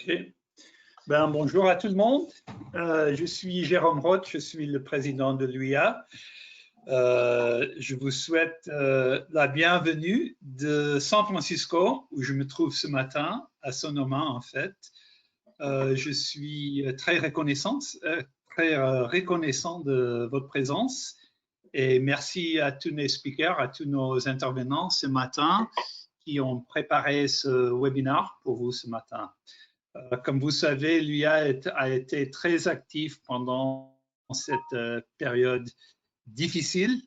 OK. Ben, bonjour à tout le monde. Je suis Jérôme Roth, je suis le président de l'UIA. Je vous souhaite la bienvenue de San Francisco, où je me trouve ce matin, à Sonoma en fait. Je suis très reconnaissant de votre présence et merci à tous les speakers, à tous nos intervenants ce matin qui ont préparé ce webinaire pour vous ce matin. Comme vous savez, l'UIA a été très actif pendant cette période difficile.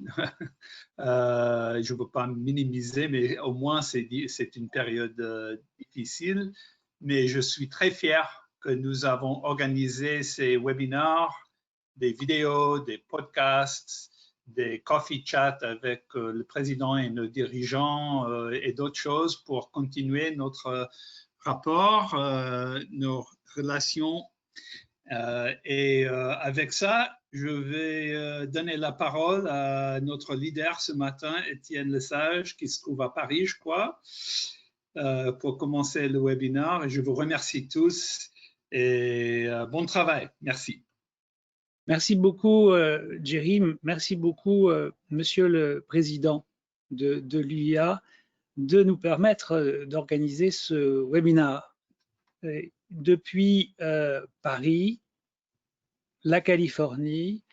Je ne veux pas minimiser, mais au moins c'est une période difficile. Mais je suis très fier que nous avons organisé ces webinaires, des vidéos, des podcasts, des coffee chats avec le président et nos dirigeants et d'autres choses pour continuer notre rapport, nos relations. Avec ça, je vais donner la parole à notre leader ce matin, Étienne Lesage, qui se trouve à Paris, je crois, pour commencer le webinaire. Et je vous remercie tous et bon travail. Merci. Merci beaucoup, Jerry. Merci beaucoup, Monsieur le Président de l'UIA, de nous permettre d'organiser ce webinaire. Depuis Paris, la Californie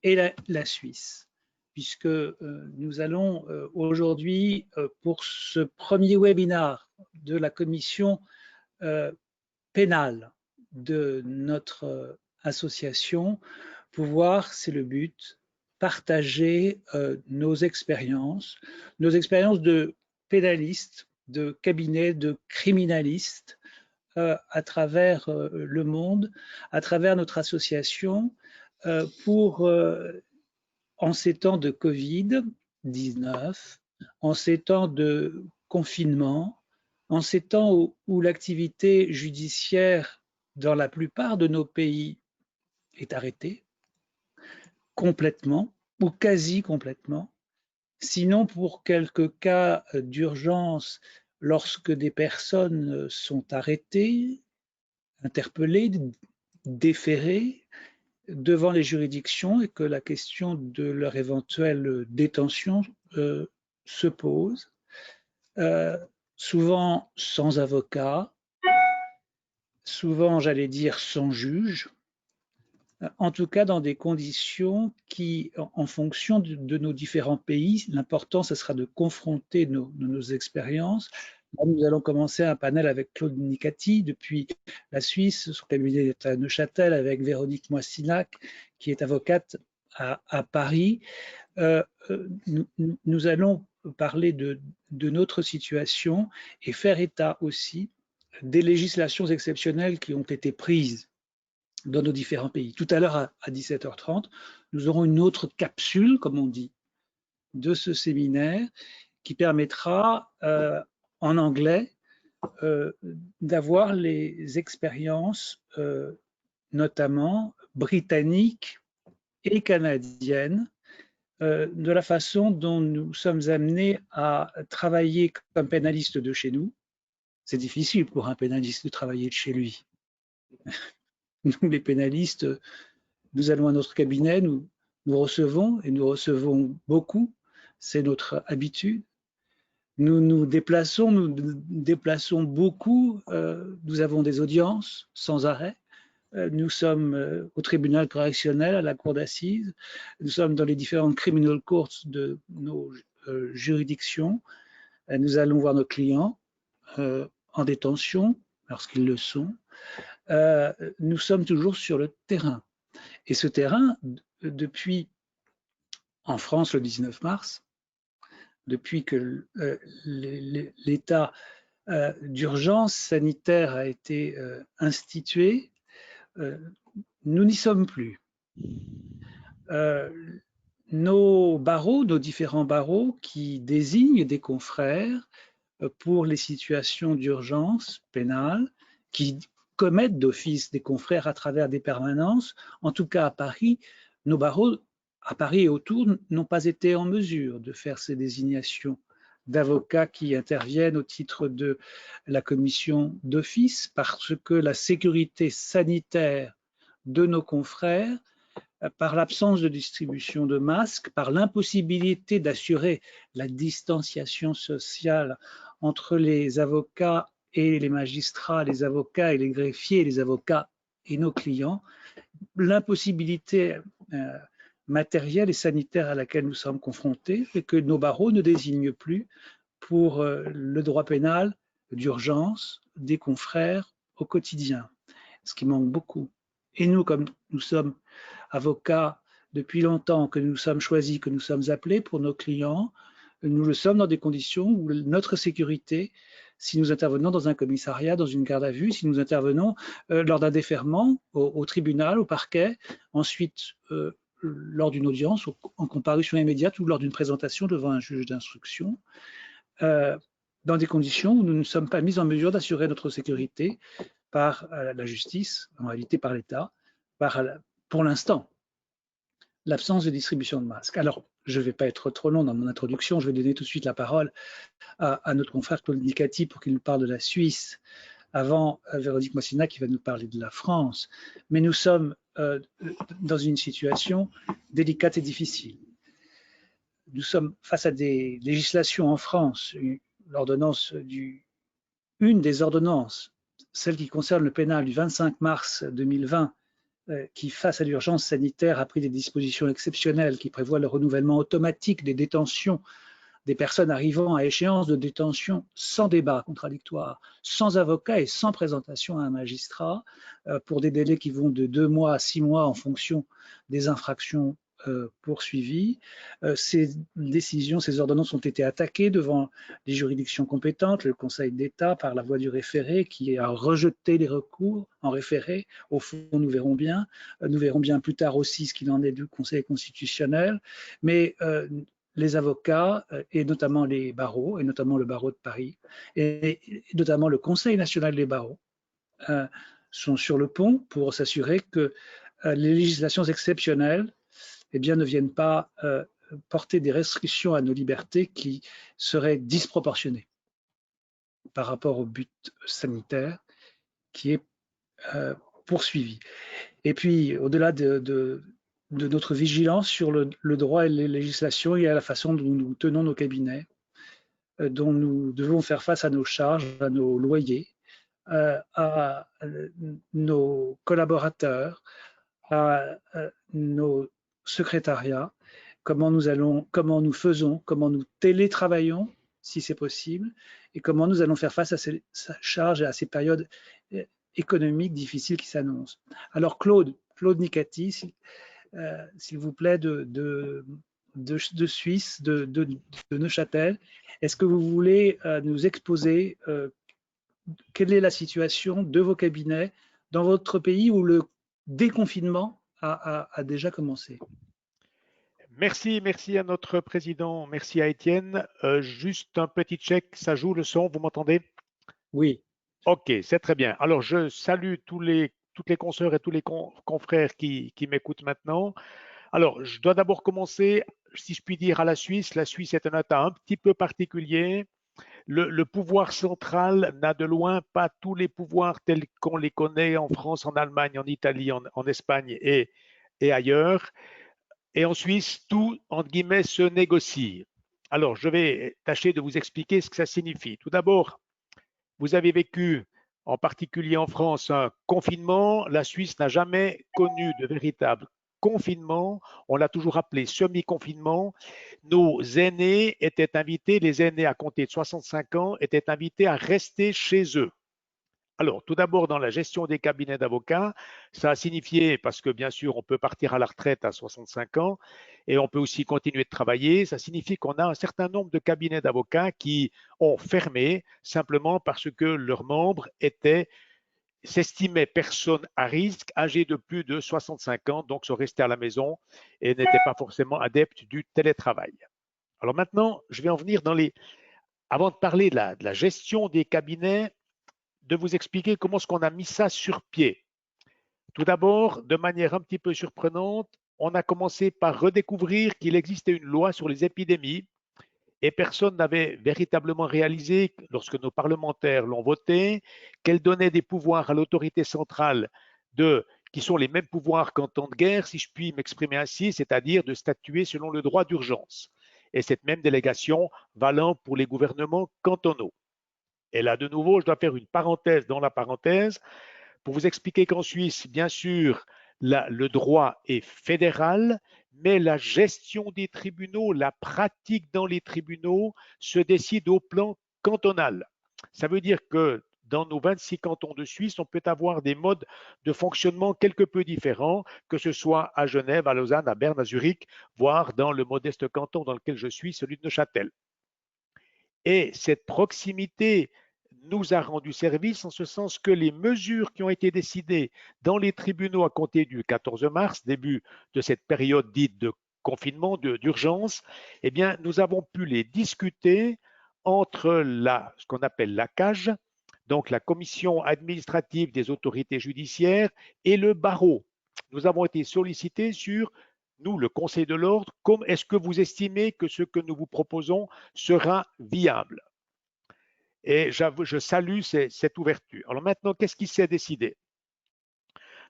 et la Suisse, puisque nous allons aujourd'hui, pour ce premier webinaire de la commission pénale de notre association, pouvoir, c'est le but, partager nos expériences de pénalistes, de cabinets de criminalistes à travers le monde, à travers notre association, pour, en ces temps de Covid-19, en ces temps de confinement, en ces temps où l'activité judiciaire dans la plupart de nos pays est arrêtée, complètement ou quasi complètement, sinon pour quelques cas d'urgence lorsque des personnes sont arrêtées, interpellées, déférées devant les juridictions et que la question de leur éventuelle détention se pose, souvent sans avocat, souvent, j'allais dire, sans juge, en tout cas dans des conditions qui, en fonction de nos différents pays, l'important, ce sera de confronter nos expériences. Là, nous allons commencer un panel avec Claude Nicati depuis la Suisse, son cabinet est à Neuchâtel, avec Véronique Moissinac, qui est avocate à Paris. Nous allons parler de notre situation et faire état aussi des législations exceptionnelles qui ont été prises dans nos différents pays. Tout à l'heure, à 17h30, nous aurons une autre capsule, comme on dit, de ce séminaire qui permettra, en anglais, d'avoir les expériences, notamment britanniques et canadiennes, de la façon dont nous sommes amenés à travailler comme pénalistes de chez nous. C'est difficile pour un pénaliste de travailler de chez lui. Nous, les pénalistes, nous allons à notre cabinet, nous recevons, et nous recevons beaucoup, c'est notre habitude. Nous nous déplaçons beaucoup, nous avons des audiences sans arrêt. Nous sommes au tribunal correctionnel, à la cour d'assises, nous sommes dans les différentes criminal courts de nos juridictions, nous allons voir nos clients en détention, lorsqu'ils le sont. Nous sommes toujours sur le terrain. Et ce terrain, depuis, en France, le 19 mars, depuis que l'état d'urgence sanitaire a été institué, nous n'y sommes plus. Nos barreaux, nos différents barreaux qui désignent des confrères pour les situations d'urgence pénale, qui commettent d'office des confrères à travers des permanences, en tout cas à Paris, nos barreaux, à Paris et autour, n'ont pas été en mesure de faire ces désignations d'avocats qui interviennent au titre de la commission d'office parce que la sécurité sanitaire de nos confrères, par l'absence de distribution de masques, par l'impossibilité d'assurer la distanciation sociale entre les avocats et les magistrats, les avocats et les greffiers, les avocats et nos clients, l'impossibilité matérielle et sanitaire à laquelle nous sommes confrontés fait que nos barreaux ne désignent plus pour le droit pénal d'urgence des confrères au quotidien, ce qui manque beaucoup. Et nous, comme nous sommes avocats depuis longtemps, que nous sommes choisis, que nous sommes appelés pour nos clients, nous le sommes dans des conditions où notre sécurité, si nous intervenons dans un commissariat, dans une garde à vue, si nous intervenons lors d'un déferment au tribunal, au parquet, ensuite lors d'une audience, en comparution immédiate ou lors d'une présentation devant un juge d'instruction, dans des conditions où nous ne sommes pas mis en mesure d'assurer notre sécurité par la justice, en réalité par l'État, pour l'instant, l'absence de distribution de masques. Alors, je ne vais pas être trop long dans mon introduction, je vais donner tout de suite la parole à notre confrère Claude Nicati pour qu'il nous parle de la Suisse, avant Véronique Mossina qui va nous parler de la France. Mais nous sommes dans une situation délicate et difficile. Nous sommes face à des législations en France, une des ordonnances, celle qui concerne le pénal du 25 mars 2020, qui, face à l'urgence sanitaire, a pris des dispositions exceptionnelles qui prévoient le renouvellement automatique des détentions des personnes arrivant à échéance de détention sans débat contradictoire, sans avocat et sans présentation à un magistrat, pour des délais qui vont de 2 mois à 6 mois en fonction des infractions poursuivies. Ces décisions, ces ordonnances ont été attaquées devant les juridictions compétentes, le Conseil d'État par la voie du référé qui a rejeté les recours en référé. Au fond, nous verrons bien plus tard aussi ce qu'il en est du Conseil constitutionnel, mais les avocats et notamment les barreaux, et notamment le barreau de Paris, et notamment le Conseil national des barreaux, sont sur le pont pour s'assurer que les législations exceptionnelles ne viennent pas porter des restrictions à nos libertés qui seraient disproportionnées par rapport au but sanitaire qui est poursuivi. Et puis, au-delà de notre vigilance sur le droit et les législations, il y a la façon dont nous tenons nos cabinets, dont nous devons faire face à nos charges, à nos loyers, à nos collaborateurs, à nos secrétariats, comment nous faisons, comment nous télétravaillons, si c'est possible, et comment nous allons faire face à ces charges et à ces périodes économiques difficiles qui s'annoncent. Alors Claude Nicati, s'il vous plaît, de Suisse, de Neuchâtel, est-ce que vous voulez nous exposer quelle est la situation de vos cabinets dans votre pays où le déconfinement a déjà commencé? Merci à notre président, merci à Étienne. Juste un petit check, ça joue le son, vous m'entendez? Oui. Ok, c'est très bien. Alors, je salue toutes les consoeurs et tous les confrères qui m'écoutent maintenant. Alors, je dois d'abord commencer, si je puis dire, à la Suisse. La Suisse est un État un petit peu particulier. Le pouvoir central n'a de loin pas tous les pouvoirs tels qu'on les connaît en France, en Allemagne, en Italie, en Espagne et ailleurs. Et en Suisse, tout, entre guillemets, se négocie. Alors, je vais tâcher de vous expliquer ce que ça signifie. Tout d'abord, vous avez vécu, en particulier en France, un confinement. La Suisse n'a jamais connu de véritable confinement. On l'a toujours appelé semi-confinement. Nos aînés étaient invités, les aînés à compter de 65 ans, étaient invités à rester chez eux. Alors, tout d'abord, dans la gestion des cabinets d'avocats, ça a signifié, parce que bien sûr, on peut partir à la retraite à 65 ans et on peut aussi continuer de travailler, ça signifie qu'on a un certain nombre de cabinets d'avocats qui ont fermé simplement parce que leurs membres s'estimaient personnes à risque, âgées de plus de 65 ans, donc sont restés à la maison et n'étaient pas forcément adeptes du télétravail. Alors maintenant, je vais en venir avant de parler de la gestion des cabinets, de vous expliquer comment est-ce qu'on a mis ça sur pied. Tout d'abord, de manière un petit peu surprenante, on a commencé par redécouvrir qu'il existait une loi sur les épidémies et personne n'avait véritablement réalisé, lorsque nos parlementaires l'ont voté, qu'elle donnait des pouvoirs à l'autorité centrale qui sont les mêmes pouvoirs qu'en temps de guerre, si je puis m'exprimer ainsi, c'est-à-dire de statuer selon le droit d'urgence. Et cette même délégation valant pour les gouvernements cantonaux. Et là, de nouveau, je dois faire une parenthèse dans la parenthèse pour vous expliquer qu'en Suisse, bien sûr, le droit est fédéral, mais la gestion des tribunaux, la pratique dans les tribunaux se décide au plan cantonal. Ça veut dire que dans nos 26 cantons de Suisse, on peut avoir des modes de fonctionnement quelque peu différents, que ce soit à Genève, à Lausanne, à Berne, à Zurich, voire dans le modeste canton dans lequel je suis, celui de Neuchâtel. Et cette proximité nous a rendu service en ce sens que les mesures qui ont été décidées dans les tribunaux à compter du 14 mars, début de cette période dite de confinement, d'urgence, eh bien, nous avons pu les discuter entre ce qu'on appelle la CAGE, donc la commission administrative des autorités judiciaires, et le barreau. Nous avons été sollicités sur, nous, le Conseil de l'ordre, comme est-ce que vous estimez que ce que nous vous proposons sera viable? Et je salue cette ouverture. Alors maintenant, qu'est-ce qui s'est décidé?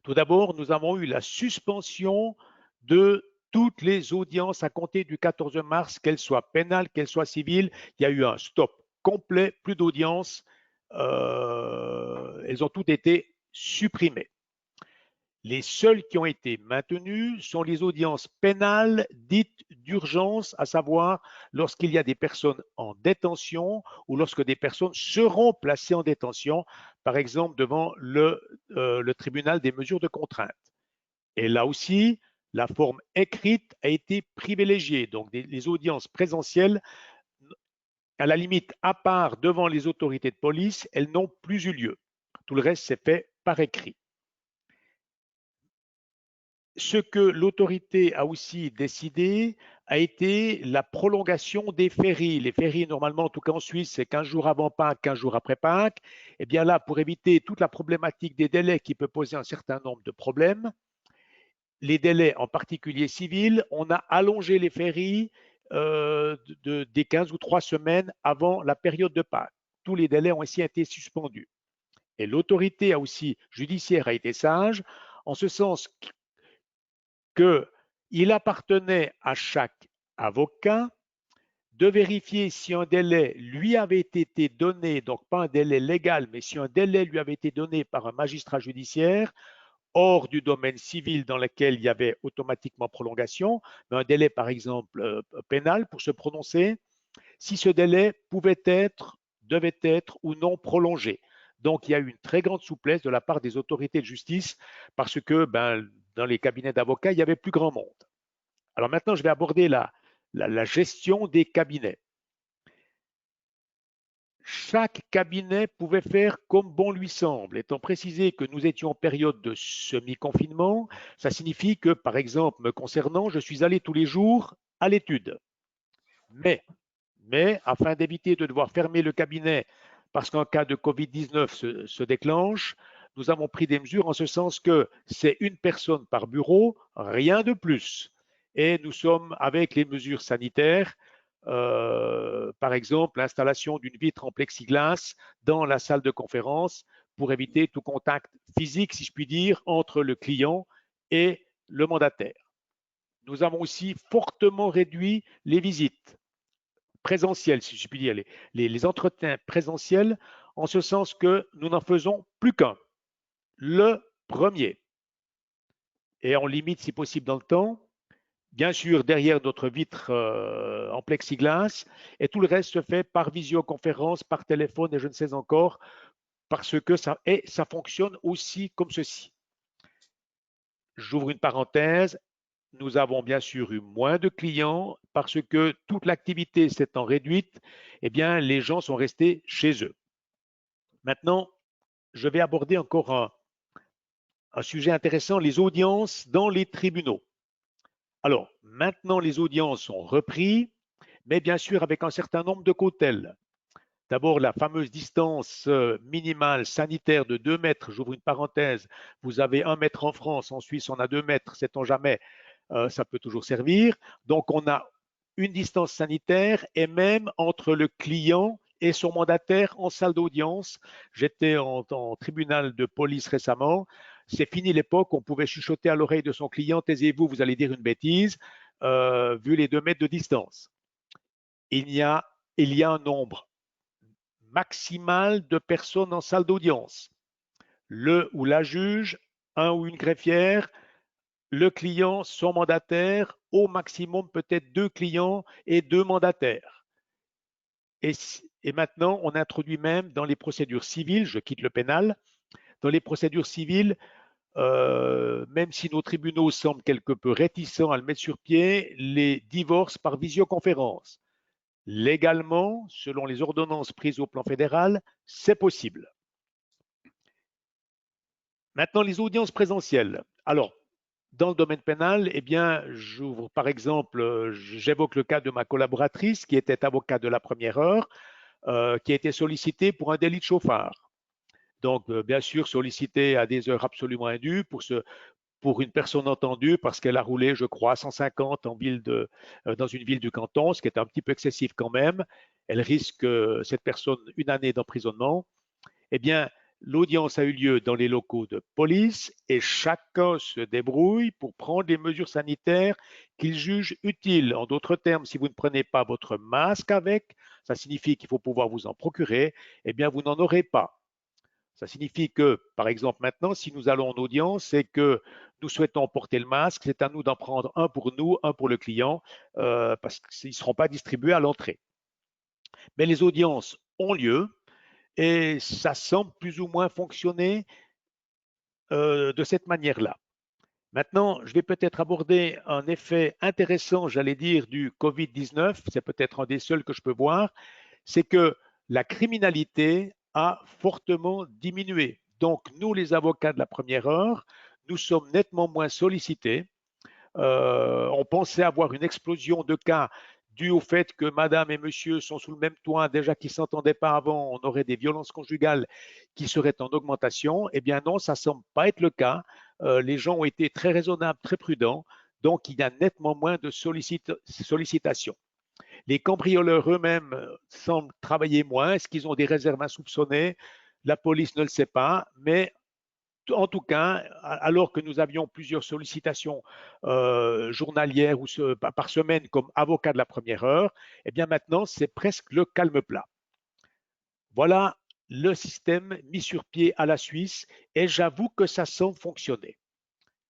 Tout d'abord, nous avons eu la suspension de toutes les audiences à compter du 14 mars, qu'elles soient pénales, qu'elles soient civiles. Il y a eu un stop complet, plus d'audience. Elles ont toutes été supprimées. Les seules qui ont été maintenues sont les audiences pénales dites d'urgence, à savoir lorsqu'il y a des personnes en détention ou lorsque des personnes seront placées en détention, par exemple devant le tribunal des mesures de contrainte. Et là aussi, la forme écrite a été privilégiée. Donc, les audiences présentielles, à la limite, à part devant les autorités de police, elles n'ont plus eu lieu. Tout le reste s'est fait par écrit. Ce que l'autorité a aussi décidé a été la prolongation des fériés. Les fériés, normalement, en tout cas en Suisse, c'est 15 jours avant Pâques, 15 jours après Pâques. Et bien là, pour éviter toute la problématique des délais qui peut poser un certain nombre de problèmes, les délais en particulier civils, on a allongé les fériés des 15 ou 3 semaines avant la période de Pâques. Tous les délais ont ainsi été suspendus. Et l'autorité judiciaire a été sage, en ce sens qu'il appartenait à chaque avocat de vérifier si un délai lui avait été donné, donc pas un délai légal, mais si un délai lui avait été donné par un magistrat judiciaire, hors du domaine civil dans lequel il y avait automatiquement prolongation, mais un délai par exemple pénal pour se prononcer, si ce délai devait être ou non prolongé. Donc il y a eu une très grande souplesse de la part des autorités de justice parce que dans les cabinets d'avocats, il y avait plus grand monde. Alors maintenant, je vais aborder la gestion des cabinets. Chaque cabinet pouvait faire comme bon lui semble. Étant précisé que nous étions en période de semi-confinement, ça signifie que, par exemple, me concernant, je suis allé tous les jours à l'étude. Mais afin d'éviter de devoir fermer le cabinet parce qu'un cas de Covid-19 se déclenche, nous avons pris des mesures en ce sens que c'est une personne par bureau, rien de plus. Et nous sommes avec les mesures sanitaires, par exemple l'installation d'une vitre en plexiglas dans la salle de conférence pour éviter tout contact physique, si je puis dire, entre le client et le mandataire. Nous avons aussi fortement réduit les visites présentielles, si je puis dire, les entretiens présentiels, en ce sens que nous n'en faisons plus qu'un, le premier. Et on limite si possible dans le temps, bien sûr derrière notre vitre en plexiglas, et tout le reste se fait par visioconférence, par téléphone et je ne sais encore, parce que ça fonctionne aussi comme ceci. J'ouvre une parenthèse. Nous avons bien sûr eu moins de clients parce que toute l'activité s'étant réduite, eh bien, les gens sont restés chez eux. Maintenant, je vais aborder encore un sujet intéressant, les audiences dans les tribunaux. Alors, maintenant, les audiences sont reprises, mais bien sûr avec un certain nombre de cautèles. D'abord, la fameuse distance minimale sanitaire de 2 mètres, j'ouvre une parenthèse, vous avez 1 mètre en France, en Suisse on a 2 mètres, sait-on jamais, ça peut toujours servir. Donc on a une distance sanitaire et même entre le client et son mandataire en salle d'audience. J'étais en tribunal de police récemment. C'est fini l'époque où on pouvait chuchoter à l'oreille de son client, taisez-vous, vous allez dire une bêtise, vu les 2 mètres de distance. Il y a un nombre maximal de personnes en salle d'audience. Le ou la juge, un ou une greffière, le client, son mandataire, au maximum peut-être 2 clients et 2 mandataires. Et maintenant, on introduit même dans les procédures civiles, je quitte le pénal, dans les procédures civiles, même si nos tribunaux semblent quelque peu réticents à le mettre sur pied, les divorces par visioconférence. Légalement, selon les ordonnances prises au plan fédéral, c'est possible. Maintenant, les audiences présentielles. Alors, dans le domaine pénal, eh bien, j'ouvre par exemple, j'évoque le cas de ma collaboratrice qui était avocate de la première heure, qui a été sollicitée pour un délit de chauffard. Donc, bien sûr, sollicitée à des heures absolument indues pour une personne entendue parce qu'elle a roulé, je crois, 150 dans une ville du canton, ce qui est un petit peu excessif quand même. Elle risque, cette personne, 1 année d'emprisonnement. Eh bien, l'audience a eu lieu dans les locaux de police et chacun se débrouille pour prendre les mesures sanitaires qu'il juge utiles. En d'autres termes, si vous ne prenez pas votre masque avec, ça signifie qu'il faut pouvoir vous en procurer, eh bien, vous n'en aurez pas. Ça signifie que, par exemple, maintenant, si nous allons en audience, c'est que nous souhaitons porter le masque, c'est à nous d'en prendre un pour nous, un pour le client, parce qu'ils ne seront pas distribués à l'entrée. Mais les audiences ont lieu et ça semble plus ou moins fonctionner de cette manière-là. Maintenant, je vais peut-être aborder un effet intéressant, j'allais dire, du Covid-19, c'est peut-être un des seuls que je peux voir, c'est que la criminalité a fortement diminué. Donc, nous, les avocats de la première heure, nous sommes nettement moins sollicités. On pensait avoir une explosion de cas dû au fait que madame et monsieur sont sous le même toit, déjà qu'ils ne s'entendaient pas avant, on aurait des violences conjugales qui seraient en augmentation. Eh bien non, ça ne semble pas être le cas. Les gens ont été très raisonnables, très prudents, donc il y a nettement moins de sollicitations. Les cambrioleurs eux-mêmes semblent travailler moins. Est-ce qu'ils ont des réserves insoupçonnées? La police ne le sait pas, mais en tout cas, alors que nous avions plusieurs sollicitations journalières ou par semaine comme avocat de la première heure, eh bien maintenant, c'est presque le calme plat. Voilà le système mis sur pied à la Suisse et j'avoue que ça semble fonctionner.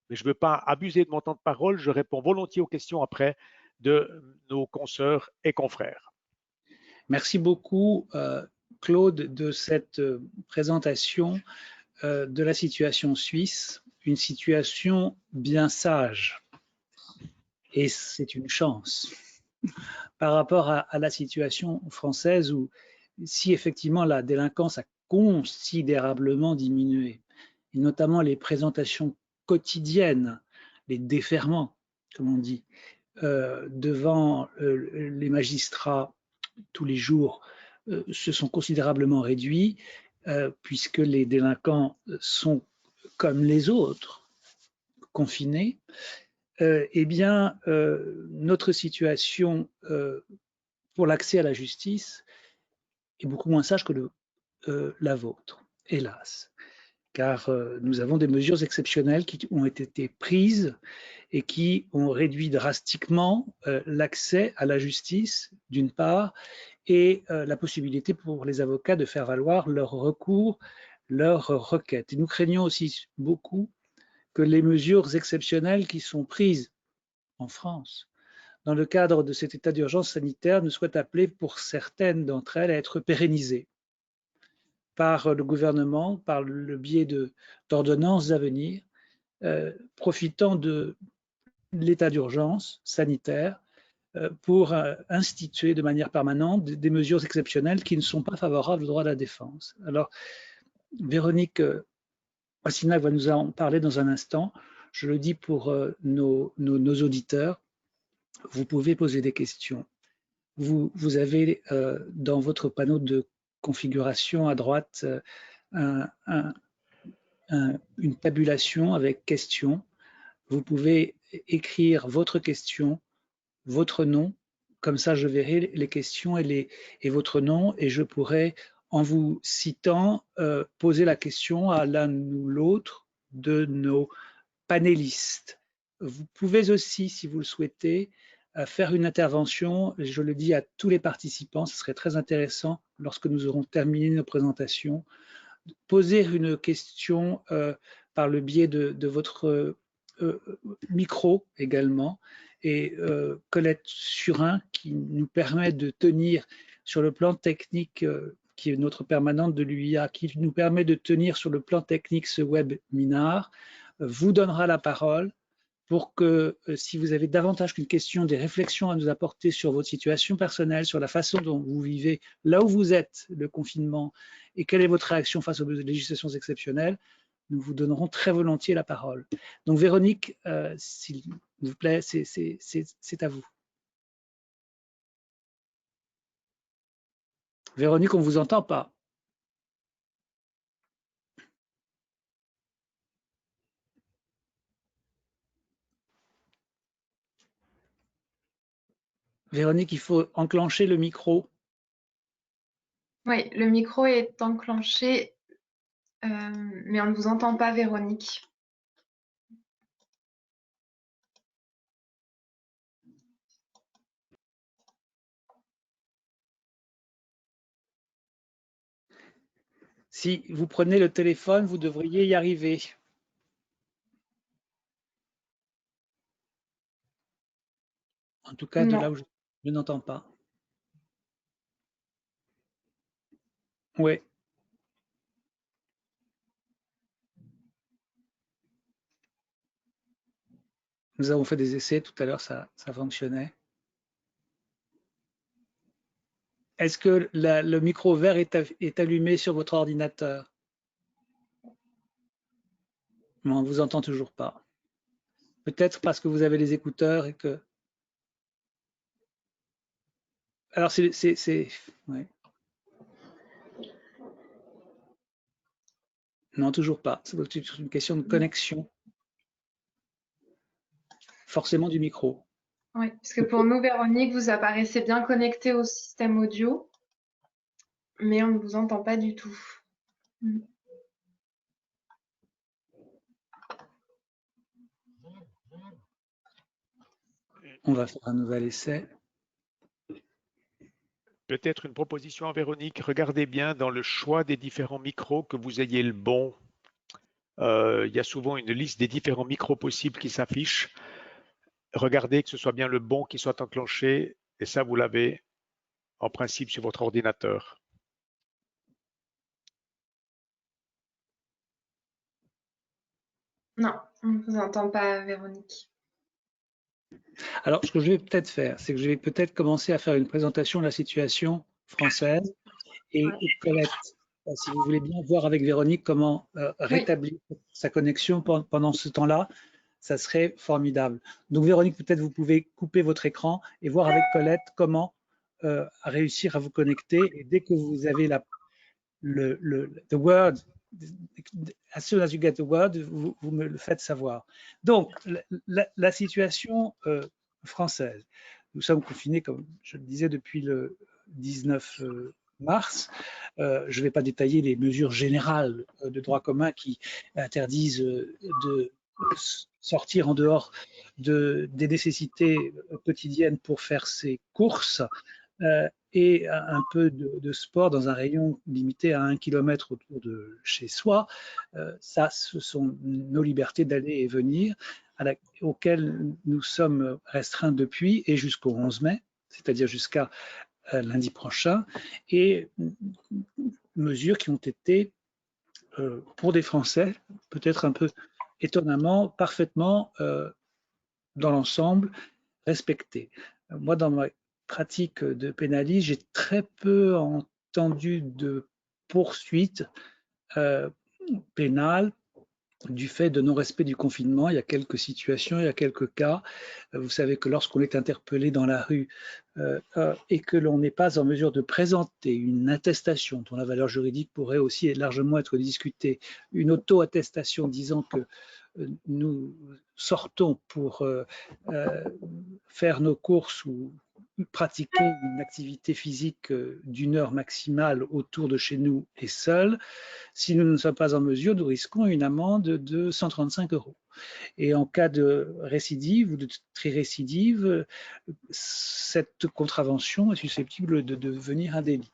Mais je ne veux pas abuser de mon temps de parole, je réponds volontiers aux questions après de nos consoeurs et confrères. Merci beaucoup, Claude, de cette présentation de la situation suisse, une situation bien sage. Et c'est une chance par rapport à la situation française où, si effectivement la délinquance a considérablement diminué, et notamment les présentations quotidiennes, les déferments, comme on dit, devant les magistrats tous les jours se sont considérablement réduits, puisque les délinquants sont comme les autres, confinés, eh bien, notre situation pour l'accès à la justice est beaucoup moins sage que la vôtre, hélas, car nous avons des mesures exceptionnelles qui ont été prises et qui ont réduit drastiquement l'accès à la justice, d'une part, et la possibilité pour les avocats de faire valoir leurs recours, leurs requêtes. Et nous craignons aussi beaucoup que les mesures exceptionnelles qui sont prises en France dans le cadre de cet état d'urgence sanitaire ne soient appelées pour certaines d'entre elles à être pérennisées par le gouvernement, par le biais d'ordonnances à venir, profitant de l'état d'urgence sanitaire pour instituer de manière permanente des mesures exceptionnelles qui ne sont pas favorables au droit de la défense. Alors, Véronique Wassinac va nous en parler dans un instant. Je le dis pour nos auditeurs, vous pouvez poser des questions. Vous avez dans votre panneau de configuration à droite une tabulation avec questions. Vous pouvez écrire votre question, votre nom, comme ça, je verrai les questions et votre nom, et je pourrai, en vous citant, poser la question à l'un ou l'autre de nos panélistes. Vous pouvez aussi, si vous le souhaitez, faire une intervention. Je le dis à tous les participants, ce serait très intéressant, lorsque nous aurons terminé nos présentations, de poser une question par le biais de votre micro également, et Colette Surin, qui nous permet de tenir sur le plan technique, qui est notre permanente de l'UIA, qui nous permet de tenir sur le plan technique ce webinaire, vous donnera la parole pour que, si vous avez davantage qu'une question, des réflexions à nous apporter sur votre situation personnelle, sur la façon dont vous vivez là où vous êtes, le confinement, et quelle est votre réaction face aux législations exceptionnelles, nous vous donnerons très volontiers la parole. Donc Véronique, s'il vous plaît, c'est à vous. Véronique, on ne vous entend pas. Véronique, il faut enclencher le micro. Oui, le micro est enclenché, mais on ne vous entend pas, Véronique. Si vous prenez le téléphone, vous devriez y arriver. En tout cas, de là où je n'entends pas. Oui. Nous avons fait des essais tout à l'heure, ça fonctionnait. Est-ce que le micro vert est allumé sur votre ordinateur? Non, on ne vous entend toujours pas. Peut-être parce que vous avez les écouteurs et que... Alors, ouais. Non, toujours pas. C'est une question de connexion. Forcément du micro. Oui, parce que pour nous, Véronique, vous apparaissez bien connecté au système audio, mais on ne vous entend pas du tout. On va faire un nouvel essai. Peut-être une proposition à Véronique. Regardez bien dans le choix des différents micros que vous ayez le bon. Il y a souvent une liste des différents micros possibles qui s'affiche. Regardez que ce soit bien le bon qui soit enclenché, et ça, vous l'avez en principe sur votre ordinateur. Non, on ne vous entend pas, Véronique. Alors, ce que je vais peut-être faire, c'est que je vais peut-être commencer à faire une présentation de la situation française. Et Colette, si vous voulez bien voir avec Véronique comment rétablir sa connexion pendant ce temps-là, ça serait formidable. Donc Véronique, peut-être vous pouvez couper votre écran et voir avec Colette comment réussir à vous connecter. Et dès que vous avez the word, as soon as you get the word, vous me le faites savoir. Donc, la situation française. Nous sommes confinés, comme je le disais, depuis le 19 mars. Je ne vais pas détailler les mesures générales de droit commun qui interdisent de sortir en dehors des nécessités quotidiennes pour faire ses courses et un peu de sport dans un rayon limité à 1 km autour de chez soi. Ça, ce sont nos libertés d'aller et venir auxquelles nous sommes restreints depuis et jusqu'au 11 mai, c'est-à-dire jusqu'à lundi prochain, et mesures qui ont été, pour des Français, peut-être un peu étonnamment, parfaitement, dans l'ensemble, respectées. Moi, dans ma pratique de pénaliste, j'ai très peu entendu de poursuites pénales du fait de non-respect du confinement. Il y a quelques situations, il y a quelques cas. Vous savez que lorsqu'on est interpellé dans la rue et que l'on n'est pas en mesure de présenter une attestation dont la valeur juridique pourrait aussi largement être discutée, une auto-attestation disant que nous sortons pour faire nos courses ou pratiquons une activité physique d'1 heure maximale autour de chez nous et seul, si nous ne sommes pas en mesure, nous risquons une amende de 135 €. Et en cas de récidive ou de trirécidive, cette contravention est susceptible de devenir un délit.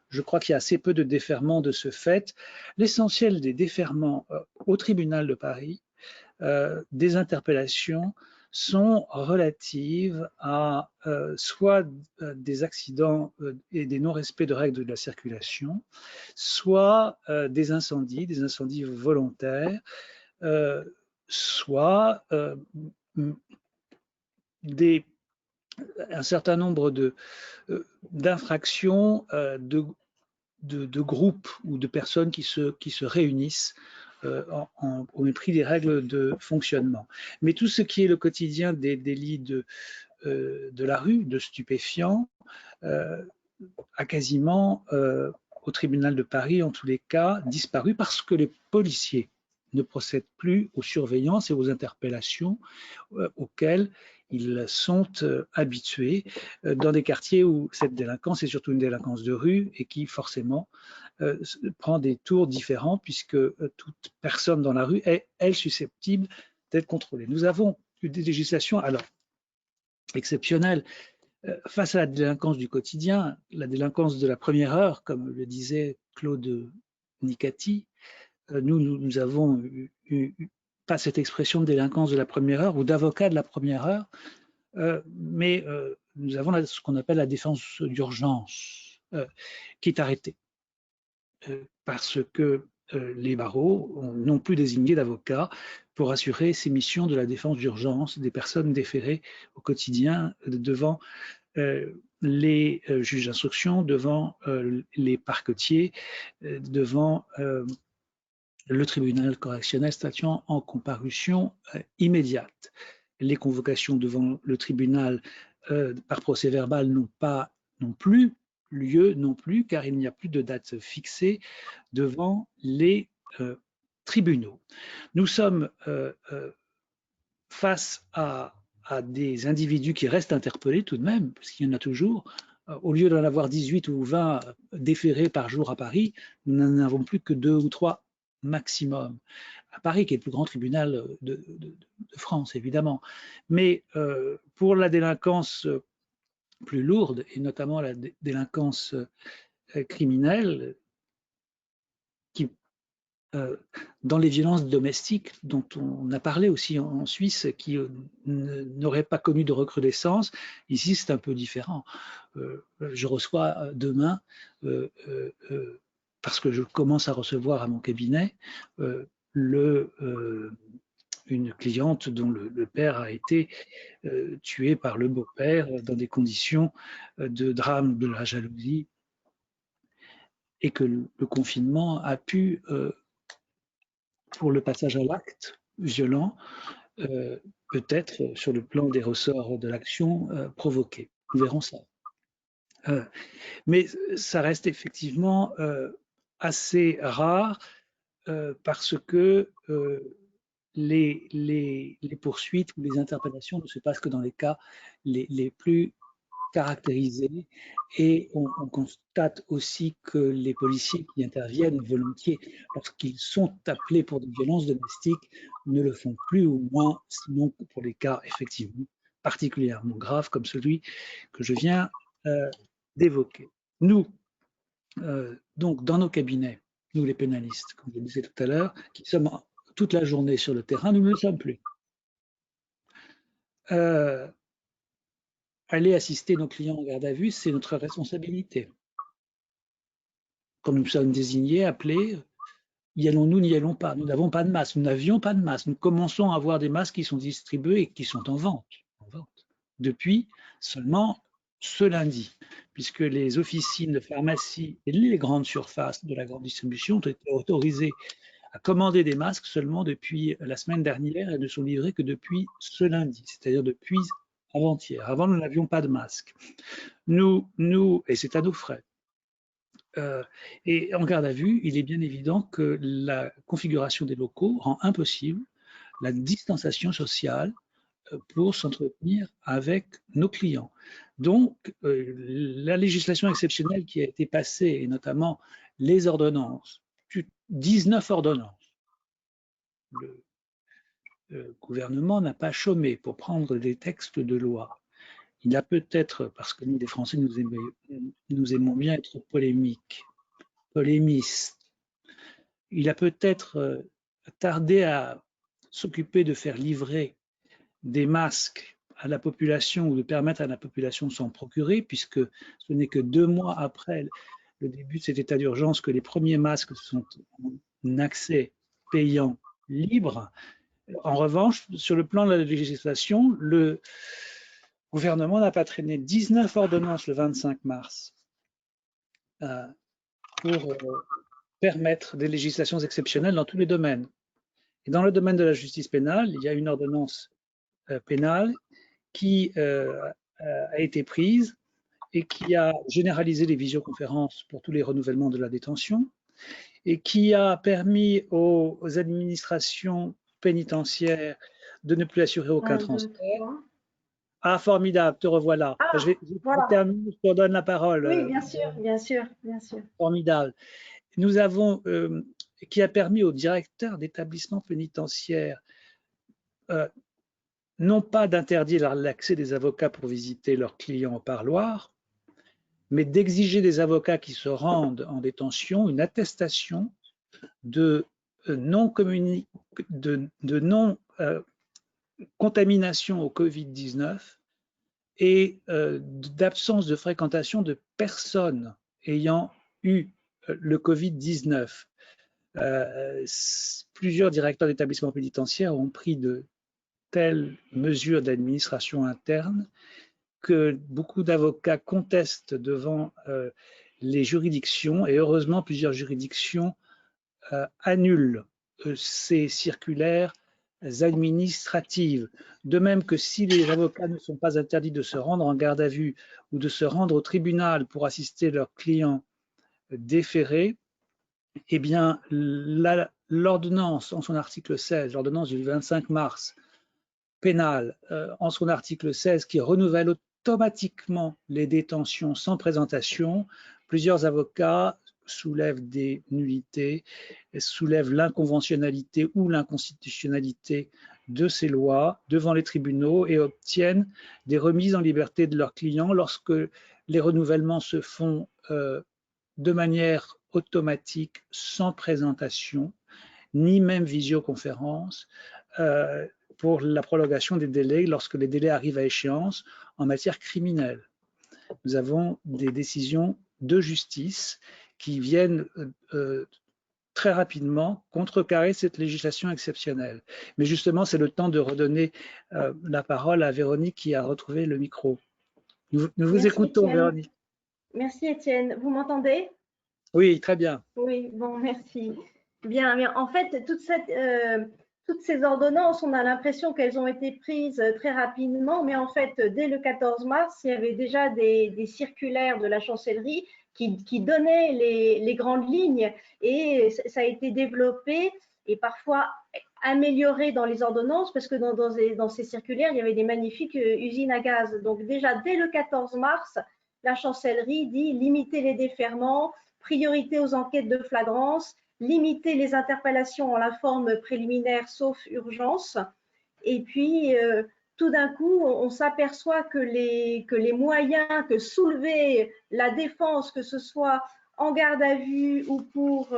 Je crois qu'il y a assez peu de déferrements de ce fait. L'essentiel des déferrements au tribunal de Paris, des interpellations, sont relatives à soit des accidents et des non-respects de règles de la circulation, soit des incendies volontaires, soit un certain nombre d'infractions de groupes ou de personnes qui se réunissent au mépris des règles de fonctionnement. Mais tout ce qui est le quotidien des délits de la rue, de stupéfiants, a quasiment, au tribunal de Paris, en tous les cas, disparu parce que les policiers ne procèdent plus aux surveillances et aux interpellations auxquelles ils sont habitués dans des quartiers où cette délinquance est surtout une délinquance de rue et qui forcément prend des tours différents puisque toute personne dans la rue est, elle, susceptible d'être contrôlée. Nous avons des législations alors exceptionnelles face à la délinquance du quotidien, la délinquance de la première heure, comme le disait Claude Nicati. Nous avons pas cette expression de délinquance de la première heure ou d'avocat de la première heure, mais nous avons ce qu'on appelle la défense d'urgence qui est arrêtée parce que les barreaux n'ont plus désigné d'avocat pour assurer ces missions de la défense d'urgence des personnes déférées au quotidien devant les juges d'instruction, devant les parquetiers, devant le tribunal correctionnel statuant en comparution immédiate. Les convocations devant le tribunal par procès verbal n'ont plus lieu non plus, car il n'y a plus de date fixée devant les tribunaux. Nous sommes face à des individus qui restent interpellés tout de même, parce qu'il y en a toujours. Au lieu d'en avoir 18 ou 20 déférés par jour à Paris, nous n'en avons plus que 2 ou 3 maximum. À Paris, qui est le plus grand tribunal de France, évidemment. Mais pour la délinquance plus lourde, et notamment la délinquance criminelle, qui dans les violences domestiques dont on a parlé aussi en Suisse, qui n'auraient pas connu de recrudescence, ici c'est un peu différent. Je reçois demain, parce que je commence à recevoir à mon cabinet, une cliente dont le père a été tué par le beau-père dans des conditions de drame de la jalousie, et que le confinement a pu pour le passage à l'acte violent, peut-être sur le plan des ressorts de l'action provoquée. Nous verrons ça. Mais ça reste effectivement assez rare parce que les poursuites ou les interpellations ne se passent que dans les cas les plus caractérisés, et on constate aussi que les policiers qui interviennent volontiers lorsqu'ils sont appelés pour des violences domestiques ne le font plus ou moins, sinon pour les cas effectivement particulièrement graves comme celui que je viens d'évoquer. Nous, donc dans nos cabinets, nous les pénalistes, comme je le disais tout à l'heure, qui sommes toute la journée sur le terrain, nous ne le sommes plus. Aller assister nos clients en garde à vue, c'est notre responsabilité. Quand nous sommes désignés, appelés, y allons-nous, n'y allons pas. Nous n'avons pas de masque, nous n'avions pas de masque. Nous commençons à avoir des masques qui sont distribués et qui sont en vente depuis seulement ce lundi, puisque les officines de pharmacie et les grandes surfaces de la grande distribution ont été autorisées à commander des masques seulement depuis la semaine dernière et ne sont livrés que depuis ce lundi, c'est-à-dire depuis avant-hier. Avant, nous n'avions pas de masque. Et c'est à nos frais. Et en garde à vue, il est bien évident que la configuration des locaux rend impossible la distanciation sociale pour s'entretenir avec nos clients. Donc, la législation exceptionnelle qui a été passée, et notamment les ordonnances, 19 ordonnances, le gouvernement n'a pas chômé pour prendre des textes de loi. Il a peut-être, parce que nous, les Français, nous aimons bien être polémistes, il a peut-être tardé à s'occuper de faire livrer des masques à la population ou de permettre à la population de s'en procurer, puisque ce n'est que 2 mois après le début de cet état d'urgence que les premiers masques sont en accès payant libre. En revanche, sur le plan de la législation, le gouvernement n'a pas traîné 19 ordonnances le 25 mars pour permettre des législations exceptionnelles dans tous les domaines. Et dans le domaine de la justice pénale, il y a une ordonnance pénale qui a été prise et qui a généralisé les visioconférences pour tous les renouvellements de la détention et qui a permis aux administrations pénitentiaires de ne plus assurer aucun transfert. Ah, formidable, te revoilà. Ah, je voilà. termine, je te redonne la parole. Oui, bien sûr, bien sûr, bien sûr. Formidable. Nous avons, qui a permis aux directeurs d'établissements pénitentiaires non pas d'interdire l'accès des avocats pour visiter leurs clients au parloir, mais d'exiger des avocats qui se rendent en détention une attestation de non-contamination au Covid-19 et d'absence de fréquentation de personnes ayant eu le Covid-19. Plusieurs directeurs d'établissements pénitentiaires ont pris de telles mesures d'administration interne que beaucoup d'avocats contestent devant les juridictions, et heureusement plusieurs juridictions annulent ces circulaires administratives. De même que si les avocats ne sont pas interdits de se rendre en garde à vue ou de se rendre au tribunal pour assister leurs clients déférés, eh bien l'ordonnance en son article 16, l'ordonnance du 25 mars pénale en son article 16 qui renouvelle automatiquement les détentions sans présentation, plusieurs avocats soulèvent des nullités, soulèvent l'inconventionnalité ou l'inconstitutionnalité de ces lois devant les tribunaux et obtiennent des remises en liberté de leurs clients lorsque les renouvellements se font de manière automatique, sans présentation, ni même visioconférence, pour la prolongation des délais lorsque les délais arrivent à échéance en matière criminelle. Nous avons des décisions de justice qui viennent très rapidement contrecarrer cette législation exceptionnelle. Mais justement, c'est le temps de redonner la parole à Véronique qui a retrouvé le micro. Nous vous écoutons, Étienne. Véronique. Merci Étienne. Vous m'entendez? Oui, très bien. Oui, bon, merci. Bien, mais en fait, toutes ces ordonnances, on a l'impression qu'elles ont été prises très rapidement, mais en fait, dès le 14 mars, il y avait déjà des circulaires de la chancellerie qui donnaient les grandes lignes et ça a été développé et parfois amélioré dans les ordonnances parce que dans ces circulaires, il y avait des magnifiques usines à gaz. Donc déjà, dès le 14 mars, la chancellerie dit limiter les déferrements, priorité aux enquêtes de flagrance, limiter les interpellations en la forme préliminaire sauf urgence. Et puis, tout d'un coup, on s'aperçoit que les moyens que soulevait la défense, que ce soit en garde à vue ou pour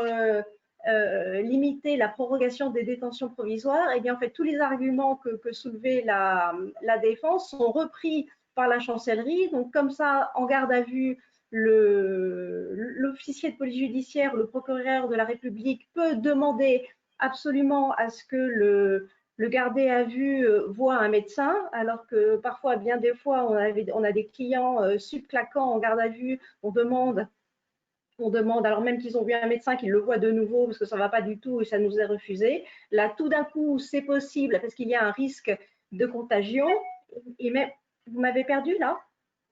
limiter la prorogation des détentions provisoires, et bien en fait, tous les arguments que soulevait la défense sont repris par la chancellerie. Donc, comme ça, en garde à vue, l'officier de police judiciaire, le procureur de la République peut demander absolument à ce que le gardé à vue voit un médecin, alors que parfois, bien des fois, on a des clients subclaquants en garde à vue, on demande, alors même qu'ils ont vu un médecin, qu'ils le voient de nouveau parce que ça ne va pas du tout et ça nous est refusé. Là, tout d'un coup, c'est possible parce qu'il y a un risque de contagion. Et même, vous m'avez perdu là?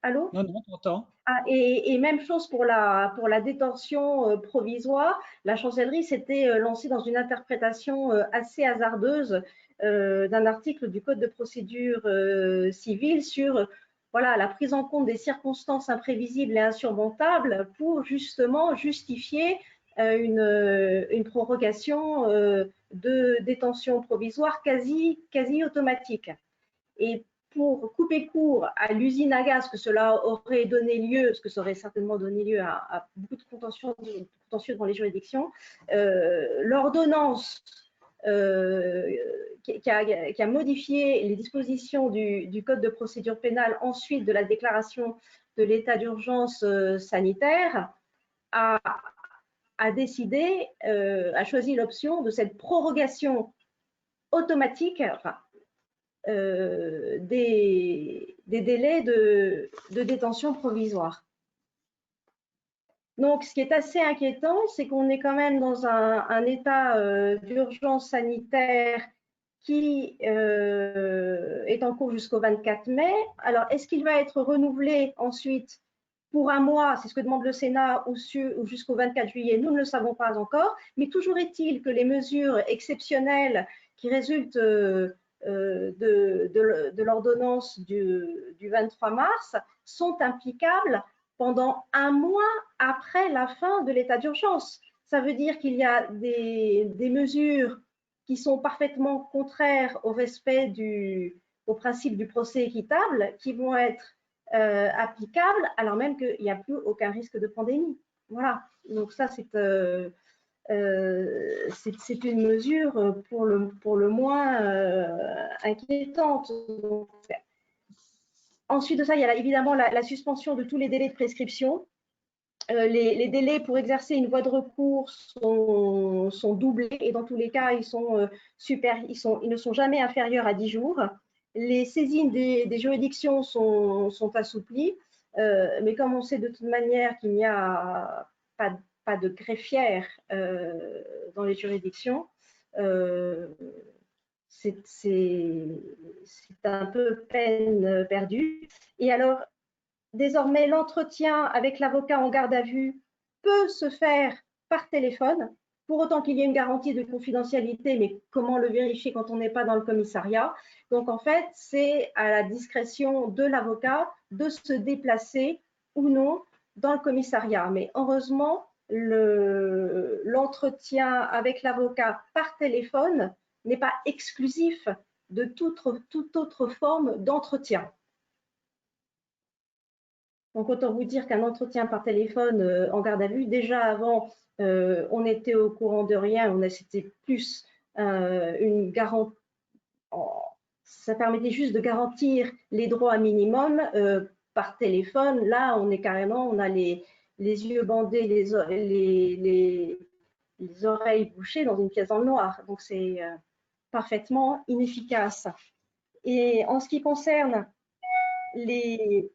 Allô? Non, non, t'entends. Ah, et même chose pour la détention provisoire. La chancellerie s'était lancée dans une interprétation assez hasardeuse d'un article du Code de procédure civile sur voilà, la prise en compte des circonstances imprévisibles et insurmontables pour justement justifier une prorogation de détention provisoire quasi automatique. Et pour couper court à l'usine à gaz que cela aurait donné lieu, ce que ça aurait certainement donné lieu à beaucoup de contentieux devant les juridictions, l'ordonnance qui a modifié les dispositions du Code de procédure pénale ensuite de la déclaration de l'état d'urgence sanitaire a décidé, a choisi l'option de cette prorogation automatique, enfin, des délais de détention provisoire. Donc, ce qui est assez inquiétant, c'est qu'on est quand même dans un état d'urgence sanitaire qui est en cours jusqu'au 24 mai. Alors, est-ce qu'il va être renouvelé ensuite pour un mois? C'est ce que demande le Sénat, ou jusqu'au 24 juillet? Nous ne le savons pas encore. Mais toujours est-il que les mesures exceptionnelles qui résultent de l'ordonnance du 23 mars sont applicables pendant un mois après la fin de l'état d'urgence. Ça veut dire qu'il y a des mesures qui sont parfaitement contraires au respect au principe du procès équitable qui vont être applicables alors même qu'il n'y a plus aucun risque de pandémie. Voilà, donc ça c'est une mesure pour le moins inquiétante. Donc, ensuite de ça, il y a évidemment la suspension de tous les délais de prescription. Les délais pour exercer une voie de recours sont doublés et dans tous les cas, ils ne sont jamais inférieurs à 10 jours. Les saisines des juridictions sont assouplies, mais comme on sait de toute manière qu'il n'y a pas de greffière dans les juridictions, c'est un peu peine perdue. Et alors, désormais, l'entretien avec l'avocat en garde à vue peut se faire par téléphone, pour autant qu'il y ait une garantie de confidentialité, mais comment le vérifier quand on n'est pas dans le commissariat? Donc, en fait, c'est à la discrétion de l'avocat de se déplacer ou non dans le commissariat. Mais heureusement, l'entretien avec l'avocat par téléphone n'est pas exclusif de toute autre forme d'entretien. Donc, autant vous dire qu'un entretien par téléphone en garde à vue, déjà avant, on était au courant de rien, c'était plus une garantie, ça permettait juste de garantir les droits minimum par téléphone. Là, on est carrément, on a les yeux bandés, les oreilles bouchées dans une pièce dans le noir. Donc, c'est parfaitement inefficace. Et en ce qui concerne les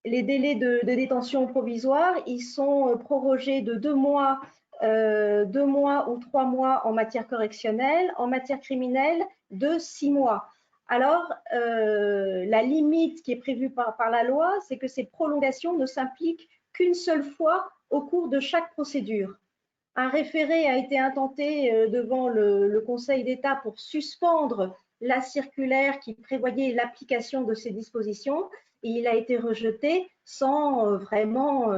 délais de détention provisoire, ils sont prorogés de 2 mois, 2 mois ou 3 mois en matière correctionnelle, en matière criminelle de 6 mois. Alors, la limite qui est prévue par la loi, c'est que ces prolongations ne s'impliquent qu'une seule fois au cours de chaque procédure. Un référé a été intenté devant le Conseil d'État pour suspendre la circulaire qui prévoyait l'application de ces dispositions et il a été rejeté sans vraiment,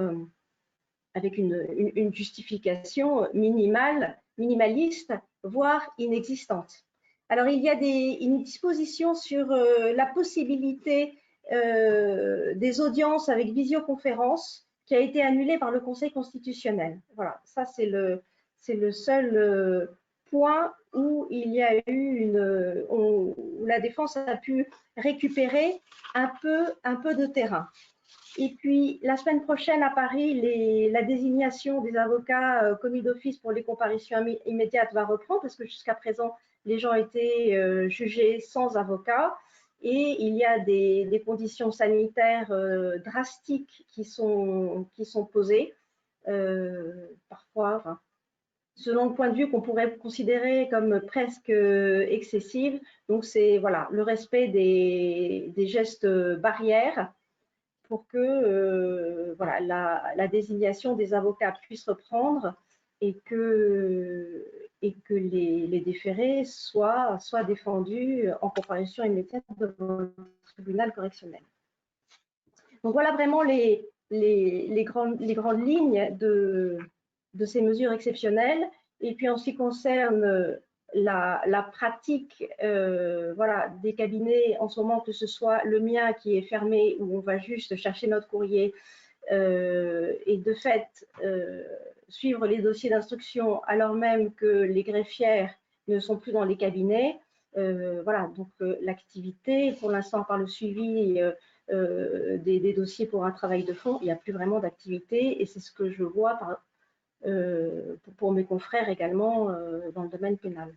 avec une justification minimaliste, voire inexistante. Alors, il y a une disposition sur la possibilité des audiences avec visioconférence qui a été annulée par le Conseil constitutionnel. Voilà, ça c'est le seul point où il y a eu où la défense a pu récupérer un peu de terrain. Et puis, la semaine prochaine à Paris, la désignation des avocats commis d'office pour les comparutions immédiates va reprendre parce que jusqu'à présent, les gens étaient jugés sans avocat. Et il y a des conditions sanitaires drastiques qui sont posées, parfois, enfin, selon le point de vue qu'on pourrait considérer comme presque excessive. Donc, c'est voilà, le respect des gestes barrières. pour que voilà, la désignation des avocats puisse reprendre et que les déférés soient défendus en comparution immédiate devant le tribunal correctionnel. Donc voilà vraiment les grandes lignes de ces mesures exceptionnelles. Et puis en ce qui concerne la pratique voilà, des cabinets en ce moment, que ce soit le mien qui est fermé, où on va juste chercher notre courrier et de fait suivre les dossiers d'instruction alors même que les greffières ne sont plus dans les cabinets. Voilà, donc l'activité, pour l'instant par le suivi des dossiers pour un travail de fond, il n'y a plus vraiment d'activité et c'est ce que je vois pour mes confrères également dans le domaine pénal.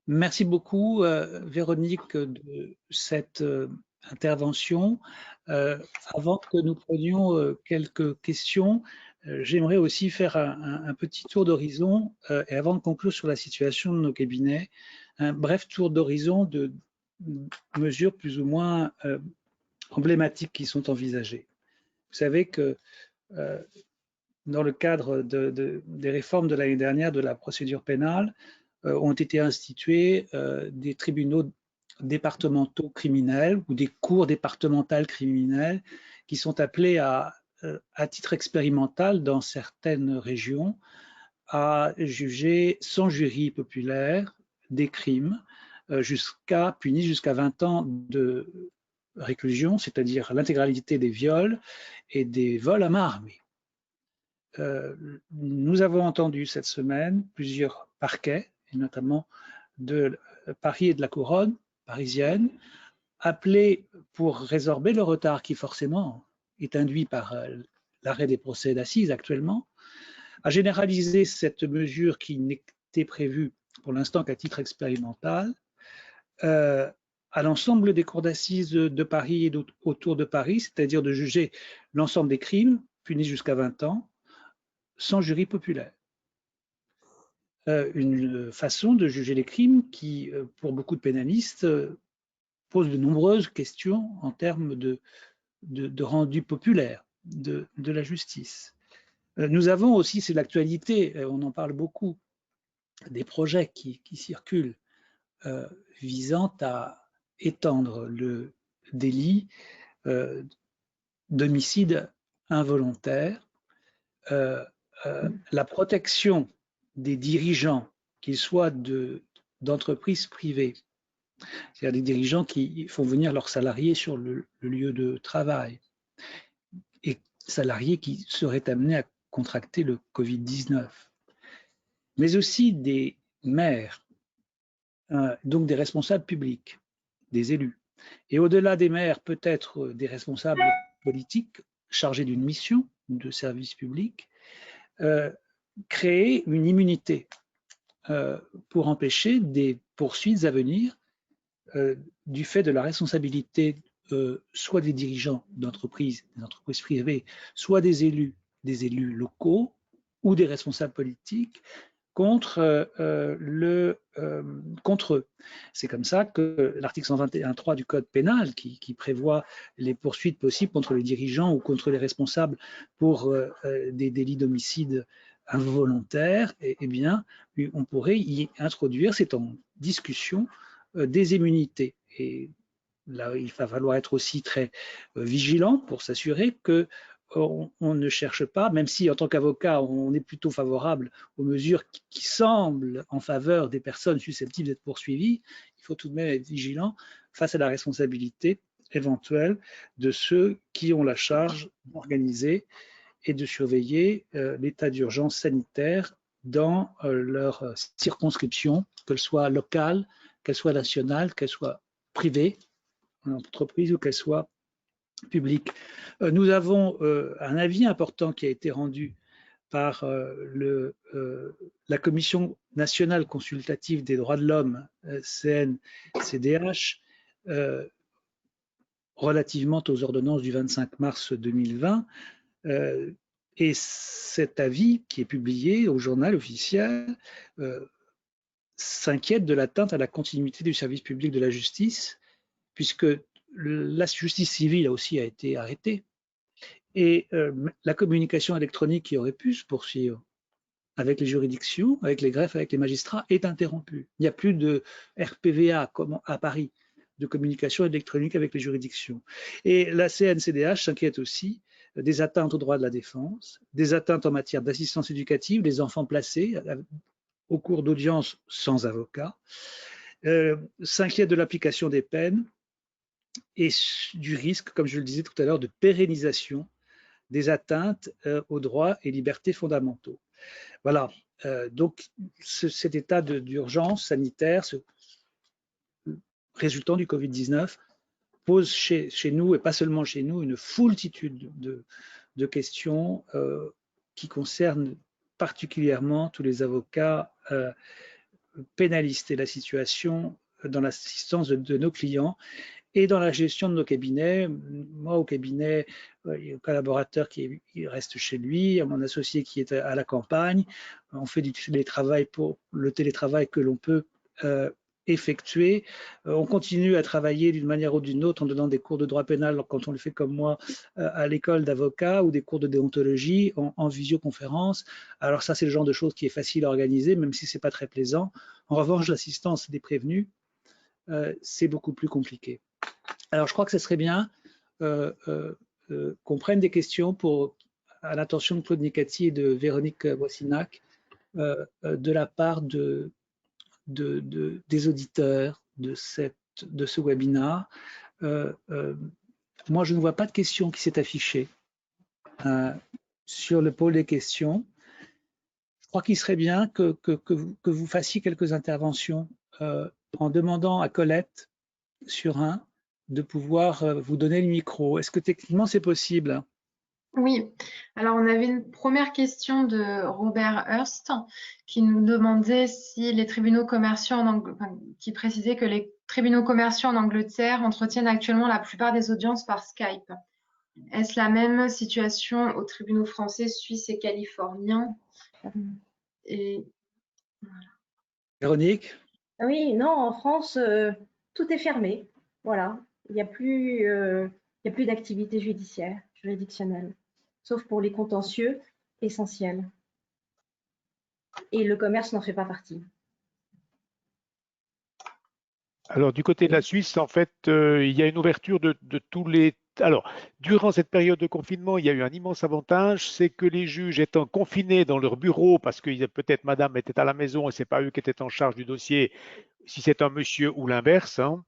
Merci beaucoup, Véronique, de cette intervention. Avant que nous prenions quelques questions, j'aimerais aussi faire un petit tour d'horizon et avant de conclure sur la situation de nos cabinets, un bref tour d'horizon de mesures plus ou moins emblématiques qui sont envisagées. Vous savez que dans le cadre des réformes de l'année dernière de la procédure pénale, ont été institués des tribunaux départementaux criminels ou des cours départementales criminelles qui sont appelés à titre expérimental dans certaines régions à juger sans jury populaire des crimes punis jusqu'à 20 ans de réclusion, c'est-à-dire l'intégralité des viols et des vols à main armée. Nous avons entendu cette semaine plusieurs parquets, et notamment de Paris et de la couronne parisienne, appelés pour résorber le retard qui forcément est induit par l'arrêt des procès d'assises actuellement, à généraliser cette mesure qui n'était prévue pour l'instant qu'à titre expérimental à l'ensemble des cours d'assises de Paris et autour de Paris, c'est-à-dire de juger l'ensemble des crimes punis jusqu'à 20 ans sans jury populaire. Une façon de juger les crimes qui, pour beaucoup de pénalistes, pose de nombreuses questions en termes de rendu populaire de la justice. Nous avons aussi, c'est l'actualité, on en parle beaucoup, des projets qui circulent visant à étendre le délit d'homicide involontaire, la protection des dirigeants, qu'ils soient d'entreprises privées, c'est-à-dire des dirigeants qui font venir leurs salariés sur le lieu de travail, et salariés qui seraient amenés à contracter le Covid-19, mais aussi des maires, donc des responsables publics, des élus, et au-delà des maires, peut-être des responsables politiques chargés d'une mission de service public, créer une immunité pour empêcher des poursuites à venir du fait de la responsabilité soit des dirigeants d'entreprises, des entreprises privées, soit des élus locaux ou des responsables politiques contre eux. C'est comme ça que l'article 121.3 du Code pénal, qui prévoit les poursuites possibles contre les dirigeants ou contre les responsables pour des délits d'homicide involontaire, eh bien, on pourrait y introduire, c'est en discussion, des immunités. Et là, il va falloir être aussi très vigilant pour s'assurer que on ne cherche pas, même si en tant qu'avocat, on est plutôt favorable aux mesures qui semblent en faveur des personnes susceptibles d'être poursuivies, il faut tout de même être vigilant face à la responsabilité éventuelle de ceux qui ont la charge d'organiser et de surveiller l'état d'urgence sanitaire dans leur circonscription, qu'elle soit locale, qu'elle soit nationale, qu'elle soit privée, en entreprise ou qu'elle soit publique. Nous avons un avis important qui a été rendu par la Commission nationale consultative des droits de l'homme, CNCDH, relativement aux ordonnances du 25 mars 2020. Et cet avis, qui est publié au journal officiel, s'inquiète de l'atteinte à la continuité du service public de la justice, puisque la justice civile aussi a été arrêtée et la communication électronique qui aurait pu se poursuivre avec les juridictions, avec les greffes, avec les magistrats est interrompue. Il n'y a plus de RPVA comme à Paris, de communication électronique avec les juridictions. Et la CNCDH s'inquiète aussi des atteintes aux droits de la défense, des atteintes en matière d'assistance éducative, des enfants placés au cours d'audience sans avocat, s'inquiète de l'application des peines et du risque, comme je le disais tout à l'heure, de pérennisation des atteintes aux droits et libertés fondamentaux. Voilà, donc cet état d'urgence sanitaire résultant du Covid-19 pose chez nous, et pas seulement chez nous, une foultitude de questions qui concernent particulièrement tous les avocats pénalistes et la situation dans l'assistance de nos clients et dans la gestion de nos cabinets. Moi, au cabinet, il y a un collaborateur qui reste chez lui, mon associé qui est à la campagne. On fait du télétravail pour le télétravail que l'on peut effectuer. On continue à travailler d'une manière ou d'une autre en donnant des cours de droit pénal quand on le fait comme moi à l'école d'avocat ou des cours de déontologie en visioconférence. Alors ça, c'est le genre de choses qui est facile à organiser, même si c'est pas très plaisant. En revanche, l'assistance des prévenus, c'est beaucoup plus compliqué. Alors, je crois que ce serait bien qu'on prenne des questions à l'attention de Claude Nicati et de Véronique Boissinac de la part des auditeurs de ce webinaire. Moi, je ne vois pas de questions qui s'est affichée sur le pôle des questions. Je crois qu'il serait bien que vous fassiez quelques interventions en demandant à Colette Surin de pouvoir vous donner le micro. Est-ce que techniquement c'est possible? Oui, alors on avait une première question de Robert Hurst qui nous demandait si les tribunaux commerciaux qui précisait que les tribunaux commerciaux en Angleterre entretiennent actuellement la plupart des audiences par Skype. Est-ce la même situation aux tribunaux français, suisses et californiens? Et voilà. Véronique? Oui, non, en France, tout est fermé. Voilà, il n'y a plus d'activité judiciaire, juridictionnelle, sauf pour les contentieux essentiels. Et le commerce n'en fait pas partie. Alors, du côté de la Suisse, en fait, il y a une ouverture de tous les... Alors, durant cette période de confinement, il y a eu un immense avantage, c'est que les juges étant confinés dans leur bureau, parce que peut-être madame était à la maison et ce n'est pas eux qui étaient en charge du dossier, si c'est un monsieur ou l'inverse, hein,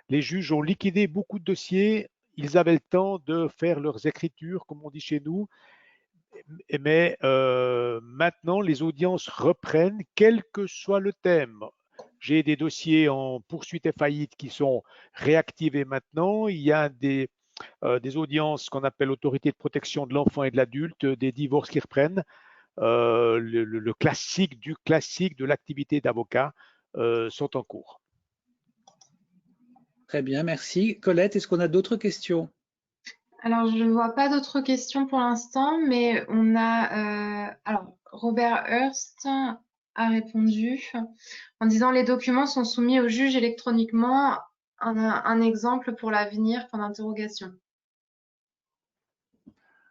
les juges ont liquidé beaucoup de dossiers, ils avaient le temps de faire leurs écritures, comme on dit chez nous, mais maintenant, les audiences reprennent, quel que soit le thème. J'ai des dossiers en poursuite et faillite qui sont réactivés maintenant. Il y a des audiences qu'on appelle autorité de protection de l'enfant et de l'adulte, des divorces qui reprennent. Le classique du classique de l'activité d'avocat sont en cours. Très bien, merci. Colette, est-ce qu'on a d'autres questions? Alors, je ne vois pas d'autres questions pour l'instant, mais on a... alors, Robert Hurst a répondu en disant « Les documents sont soumis au juge électroniquement. Un exemple pour l'avenir, point d'interrogation. »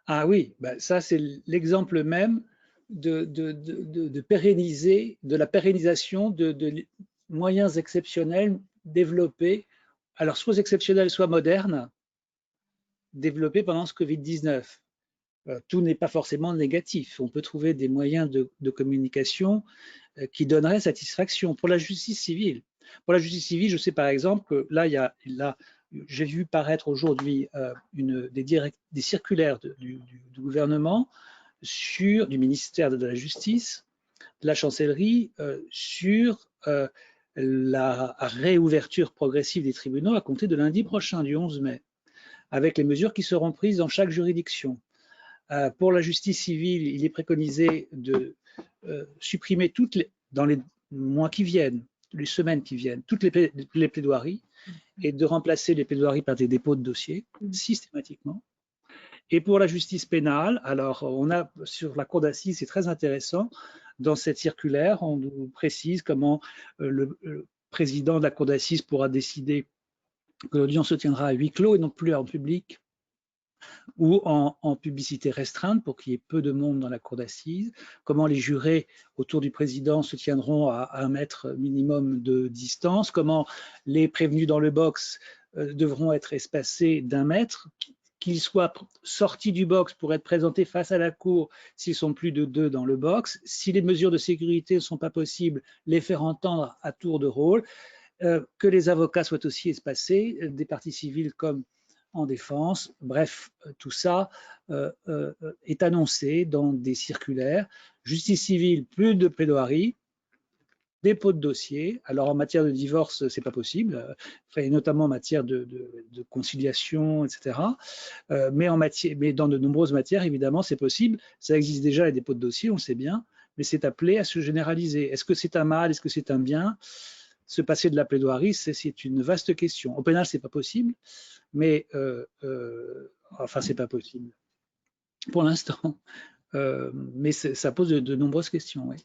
Ah oui, ben ça c'est l'exemple même de pérenniser, de la pérennisation de moyens exceptionnels développés, alors soit exceptionnels, soit modernes, développés pendant ce Covid-19. Tout n'est pas forcément négatif. On peut trouver des moyens de communication qui donneraient satisfaction pour la justice civile. Pour la justice civile, je sais par exemple que là, j'ai vu paraître aujourd'hui des circulaires du gouvernement du ministère de la Justice, de la chancellerie, sur la réouverture progressive des tribunaux à compter de lundi prochain, du 11 mai, avec les mesures qui seront prises dans chaque juridiction. Pour la justice civile, il est préconisé de supprimer dans les mois qui viennent, les semaines qui viennent, toutes les plaidoiries et de remplacer les plaidoiries par des dépôts de dossiers systématiquement. Et pour la justice pénale, alors on a sur la cour d'assises, c'est très intéressant, dans cette circulaire, on nous précise comment le président de la cour d'assises pourra décider que l'audience se tiendra à huis clos et non plus en public ou en publicité restreinte pour qu'il y ait peu de monde dans la cour d'assises, comment les jurés autour du président se tiendront à 1 mètre minimum de distance, comment les prévenus dans le box devront être espacés d'1 mètre, qu'ils soient sortis du box pour être présentés face à la cour s'ils sont plus de 2 dans le box. Si les mesures de sécurité ne sont pas possibles, les faire entendre à tour de rôle, que les avocats soient aussi espacés, des parties civiles comme en défense. Bref, tout ça est annoncé dans des circulaires. Justice civile, plus de plaidoirie, dépôt de dossier. Alors en matière de divorce, c'est pas possible, et notamment en matière de conciliation, etc. Mais dans de nombreuses matières, évidemment, c'est possible. Ça existe déjà, les dépôts de dossier, on le sait bien, mais c'est appelé à se généraliser. Est-ce que c'est un mal? Est-ce que c'est un bien? Se passer de la plaidoirie, c'est une vaste question. Au pénal, c'est pas possible, mais enfin, c'est pas possible pour l'instant. Mais ça pose de nombreuses questions. Oui.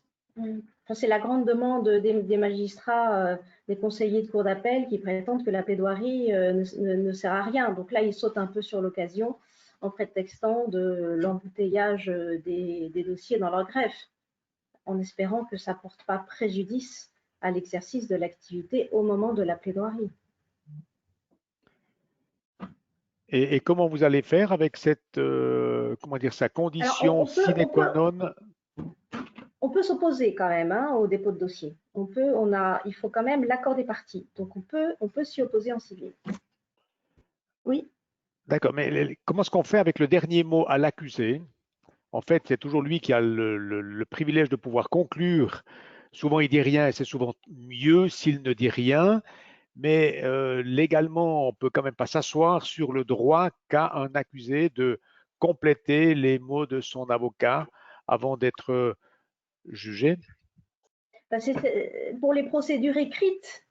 Enfin, c'est la grande demande des magistrats, des conseillers de cour d'appel qui prétendent que la plaidoirie ne sert à rien. Donc là, ils sautent un peu sur l'occasion en prétextant de l'embouteillage des dossiers dans leur greffe, en espérant que ça ne porte pas préjudice à l'exercice de l'activité au moment de la plaidoirie. Et comment vous allez faire avec cette comment dire, sa condition sine qua non? On peut s'opposer quand même au dépôt de dossier. Il faut quand même l'accord des parties. Donc on peut s'y opposer en civil. Oui. D'accord, mais comment est-ce qu'on fait avec le dernier mot à l'accusé? En fait, c'est toujours lui qui a le privilège de pouvoir conclure. Souvent, il dit rien et c'est souvent mieux s'il ne dit rien. Mais légalement, on ne peut quand même pas s'asseoir sur le droit qu'a un accusé de compléter les mots de son avocat avant d'être jugé. Pour les procédures écrites,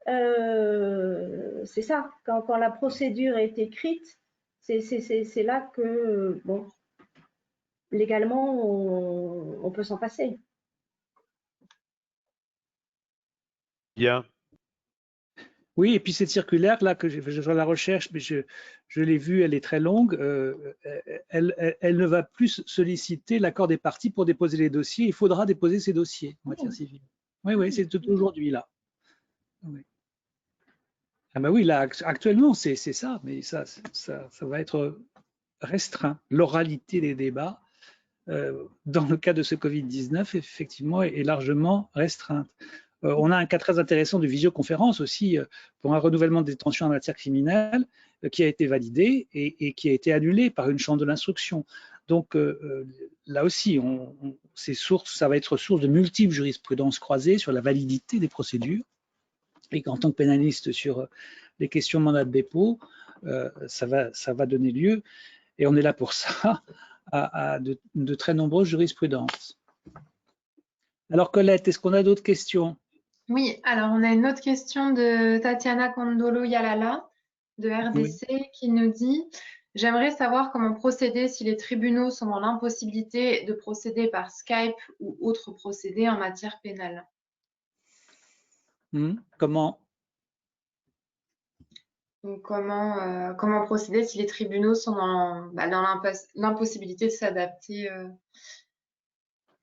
c'est ça. Quand la procédure est écrite, c'est là que, bon, légalement, on peut s'en passer. Bien. Oui, et puis cette circulaire là que je fais la recherche, mais je l'ai vue, elle est très longue. Elle ne va plus solliciter l'accord des parties pour déposer les dossiers. Il faudra déposer ces dossiers en matière civile. Oui, oui, c'est tout aujourd'hui là. Oui. Ah ben oui, là actuellement c'est ça, mais ça va être restreint. L'oralité des débats dans le cas de ce Covid-19 effectivement est largement restreinte. On a un cas très intéressant de visioconférence aussi pour un renouvellement de détention en matière criminelle qui a été validé et qui a été annulé par une chambre de l'instruction. Donc là aussi, ça va être source de multiples jurisprudences croisées sur la validité des procédures. Et qu'en tant que pénaliste sur les questions de mandat de dépôt, ça va donner lieu, et on est là pour ça, à de très nombreuses jurisprudences. Alors Colette, est-ce qu'on a d'autres questions? Oui, alors on a une autre question de Tatiana Kondolo-Yalala de RDC qui nous dit « J'aimerais savoir comment procéder si les tribunaux sont dans l'impossibilité de procéder par Skype ou autre procédé en matière pénale. » Comment? Donc comment procéder si les tribunaux sont dans l'impossibilité de s'adapter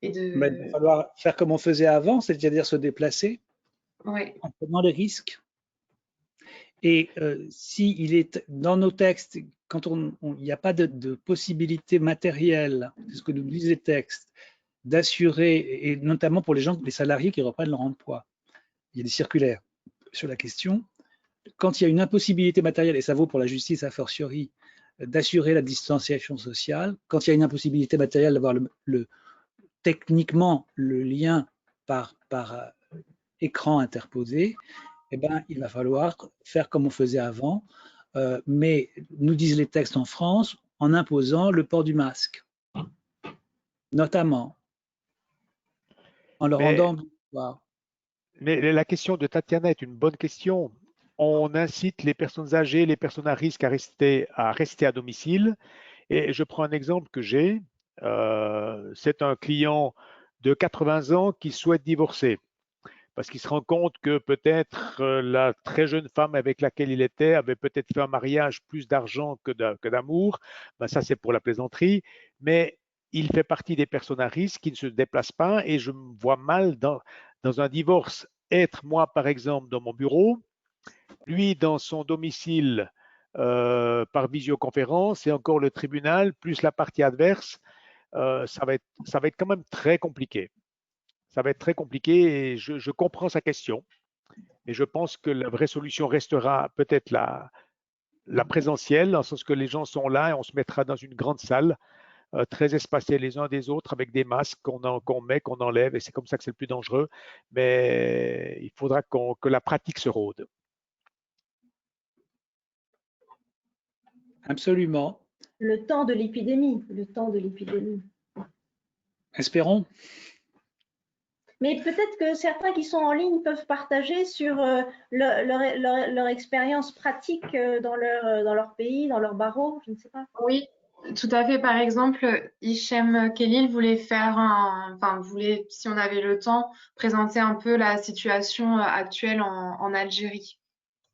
et de… Il va falloir faire comme on faisait avant, c'est-à-dire se déplacer en prenant les risques. Et s'il est dans nos textes, quand il n'y a pas de possibilité matérielle, c'est ce que nous disent les textes, d'assurer, et notamment pour les salariés qui reprennent leur emploi, il y a des circulaires sur la question. Quand il y a une impossibilité matérielle, et ça vaut pour la justice a fortiori, d'assurer la distanciation sociale, quand il y a une impossibilité matérielle d'avoir techniquement le lien par écran interposé, eh ben, il va falloir faire comme on faisait avant, mais nous disent les textes en France, en imposant le port du masque, notamment, en le rendant obligatoire. Mais la question de Tatiana est une bonne question. On incite les personnes âgées, les personnes à risque à rester à domicile. Et je prends un exemple que j'ai. C'est un client de 80 ans qui souhaite divorcer. parce qu'il se rend compte que peut-être la très jeune femme avec laquelle il était avait peut-être fait un mariage plus d'argent que d'amour. Ben, ça, c'est pour la plaisanterie. Mais il fait partie des personnes à risque qui ne se déplacent pas et je me vois mal dans un divorce être moi, par exemple, dans mon bureau, lui dans son domicile par visioconférence et encore le tribunal, plus la partie adverse. Ça va être quand même très compliqué. Ça va être très compliqué et je comprends sa question. Mais je pense que la vraie solution restera peut-être la présentielle, dans le sens que les gens sont là et on se mettra dans une grande salle, très espacés les uns des autres, avec des masques qu'on met, qu'on enlève, et c'est comme ça que c'est le plus dangereux. Mais il faudra que la pratique se rôde. Absolument. Le temps de l'épidémie, le temps de l'épidémie. Espérons. Mais peut-être que certains qui sont en ligne peuvent partager sur leur expérience pratique dans leur pays, dans leur barreau, je ne sais pas. Oui, tout à fait. Par exemple, Hichem Khalil voulait voulait, si on avait le temps, présenter un peu la situation actuelle en Algérie.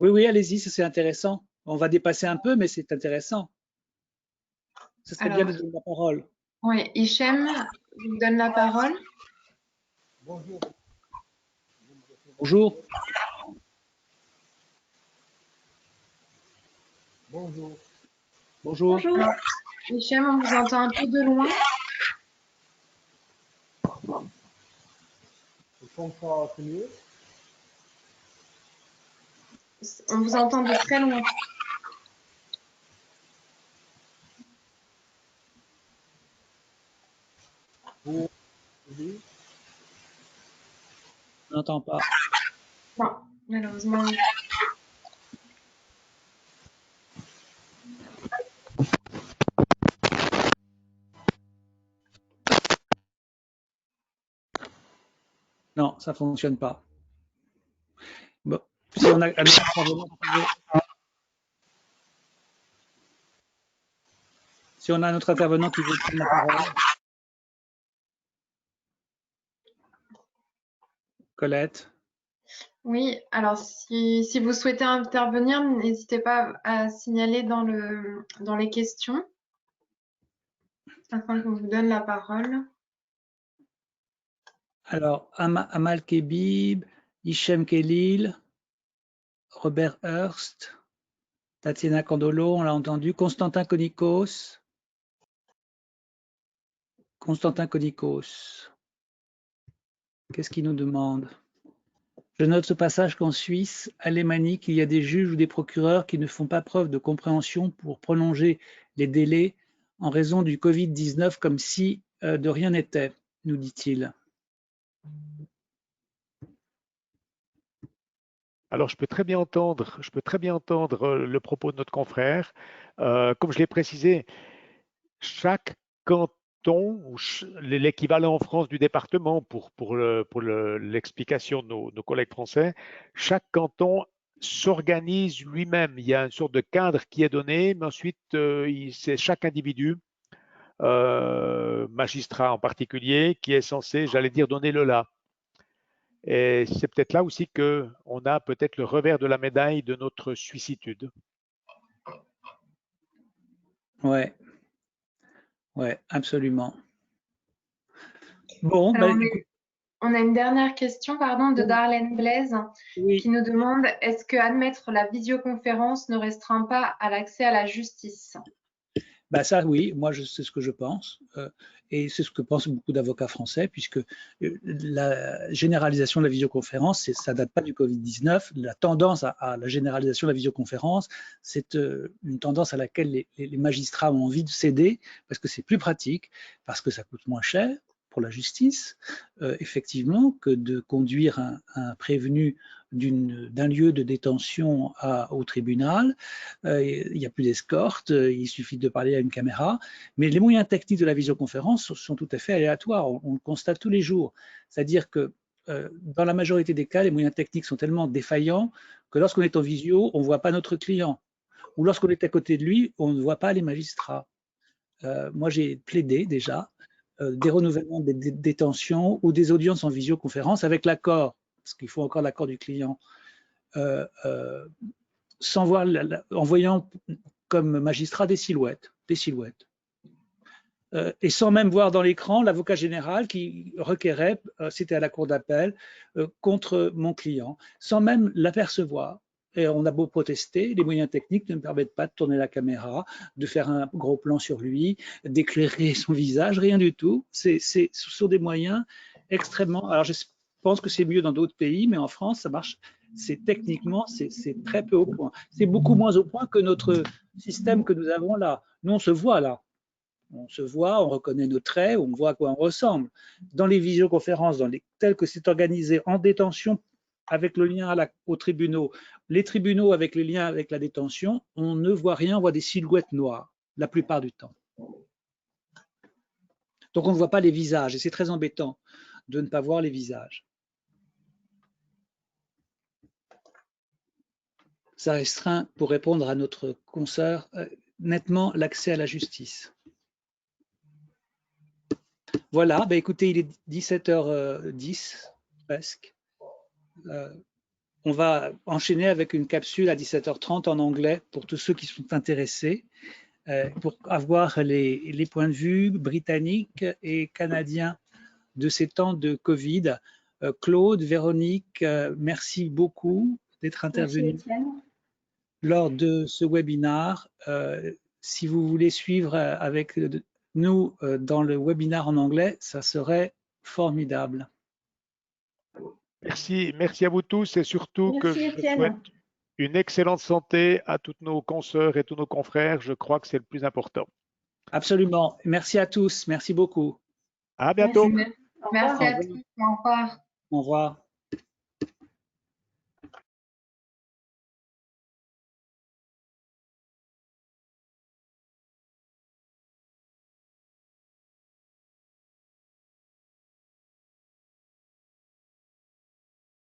Oui, oui, allez-y, ça c'est intéressant. On va dépasser un peu, mais c'est intéressant. Ce serait bien de donner la parole. Oui, Hichem, je vous donne la parole. Bonjour. Bonjour. Bonjour. Alors, Hichem, on vous entend un peu de loin. On vous entend de très loin. On n'entend pas. Non, malheureusement. Non, ça ne fonctionne pas. Bon, si on a un autre intervenant qui veut prendre la parole. Colette. Oui, alors si vous souhaitez intervenir, n'hésitez pas à signaler dans les questions afin qu'on vous donne la parole. Alors, Amal Kebib, Hichem Khalil, Robert Hurst, Tatiana Candolo, on l'a entendu, Constantin Konikos. Qu'est-ce qu'il nous demande? Je note ce passage qu'en Suisse alémanique, il y a des juges ou des procureurs qui ne font pas preuve de compréhension pour prolonger les délais en raison du Covid-19 comme si de rien n'était, nous dit-il. Alors, je peux très bien entendre le propos de notre confrère. Comme je l'ai précisé, chaque canton, ou l'équivalent en France du département pour l'explication de nos collègues français, chaque canton s'organise lui-même. Il y a une sorte de cadre qui est donné, mais ensuite, c'est chaque individu, magistrat en particulier, qui est censé, j'allais dire, donner le là. Et c'est peut-être là aussi qu'on a peut-être le revers de la médaille de notre suissitude. Ouais, absolument. Bon, alors, on a une dernière question, de Darlene Blaise, qui nous demande: est-ce que admettre la visioconférence ne restreint pas à l'accès à la justice? Ça, oui, moi, c'est ce que je pense. Et c'est ce que pensent beaucoup d'avocats français, puisque la généralisation de la visioconférence, ça ne date pas du Covid-19. La tendance à la généralisation de la visioconférence, c'est une tendance à laquelle les magistrats ont envie de céder, parce que c'est plus pratique, parce que ça coûte moins cher pour la justice, effectivement, que de conduire un prévenu d'un lieu de détention au tribunal. Il n'y a plus d'escorte, il suffit de parler à une caméra. Mais les moyens techniques de la visioconférence sont tout à fait aléatoires. On le constate tous les jours. C'est-à-dire que dans la majorité des cas, les moyens techniques sont tellement défaillants que lorsqu'on est en visio, on ne voit pas notre client. Ou lorsqu'on est à côté de lui, on ne voit pas les magistrats. Moi, j'ai plaidé déjà des renouvellements des détentions ou des audiences en visioconférence avec l'accord parce qu'il faut encore l'accord du client, sans voir, en voyant comme magistrat des silhouettes. Et sans même voir dans l'écran l'avocat général qui requérait, c'était à la cour d'appel, contre mon client, sans même l'apercevoir. Et on a beau protester, les moyens techniques ne me permettent pas de tourner la caméra, de faire un gros plan sur lui, d'éclairer son visage, rien du tout. Ce sont des moyens extrêmement... Alors je pense que c'est mieux dans d'autres pays, mais en France, ça marche. Techniquement, c'est très peu au point. C'est beaucoup moins au point que notre système que nous avons là. Nous, on se voit là. On se voit, on reconnaît nos traits, on voit à quoi on ressemble. Dans les visioconférences, telles que c'est organisé en détention, avec le lien aux tribunaux, les tribunaux avec le lien avec la détention, on ne voit rien, on voit des silhouettes noires, la plupart du temps. Donc on ne voit pas les visages, et c'est très embêtant de ne pas voir les visages. Ça restreint, pour répondre à notre consoeur, nettement l'accès à la justice. Voilà, bah écoutez, il est 17h10 presque. On va enchaîner avec une capsule à 17h30 en anglais pour tous ceux qui sont intéressés, pour avoir les points de vue britanniques et canadiens de ces temps de Covid. Claude, Véronique, merci beaucoup d'être intervenus lors de ce webinaire. Si vous voulez suivre avec nous dans le webinaire en anglais, ça serait formidable. Merci à vous tous et surtout que je souhaite une excellente santé à toutes nos consoeurs et tous nos confrères. Je crois que c'est le plus important. Absolument. Merci à tous. Merci beaucoup. À bientôt. Merci à tous. Au revoir. Au revoir.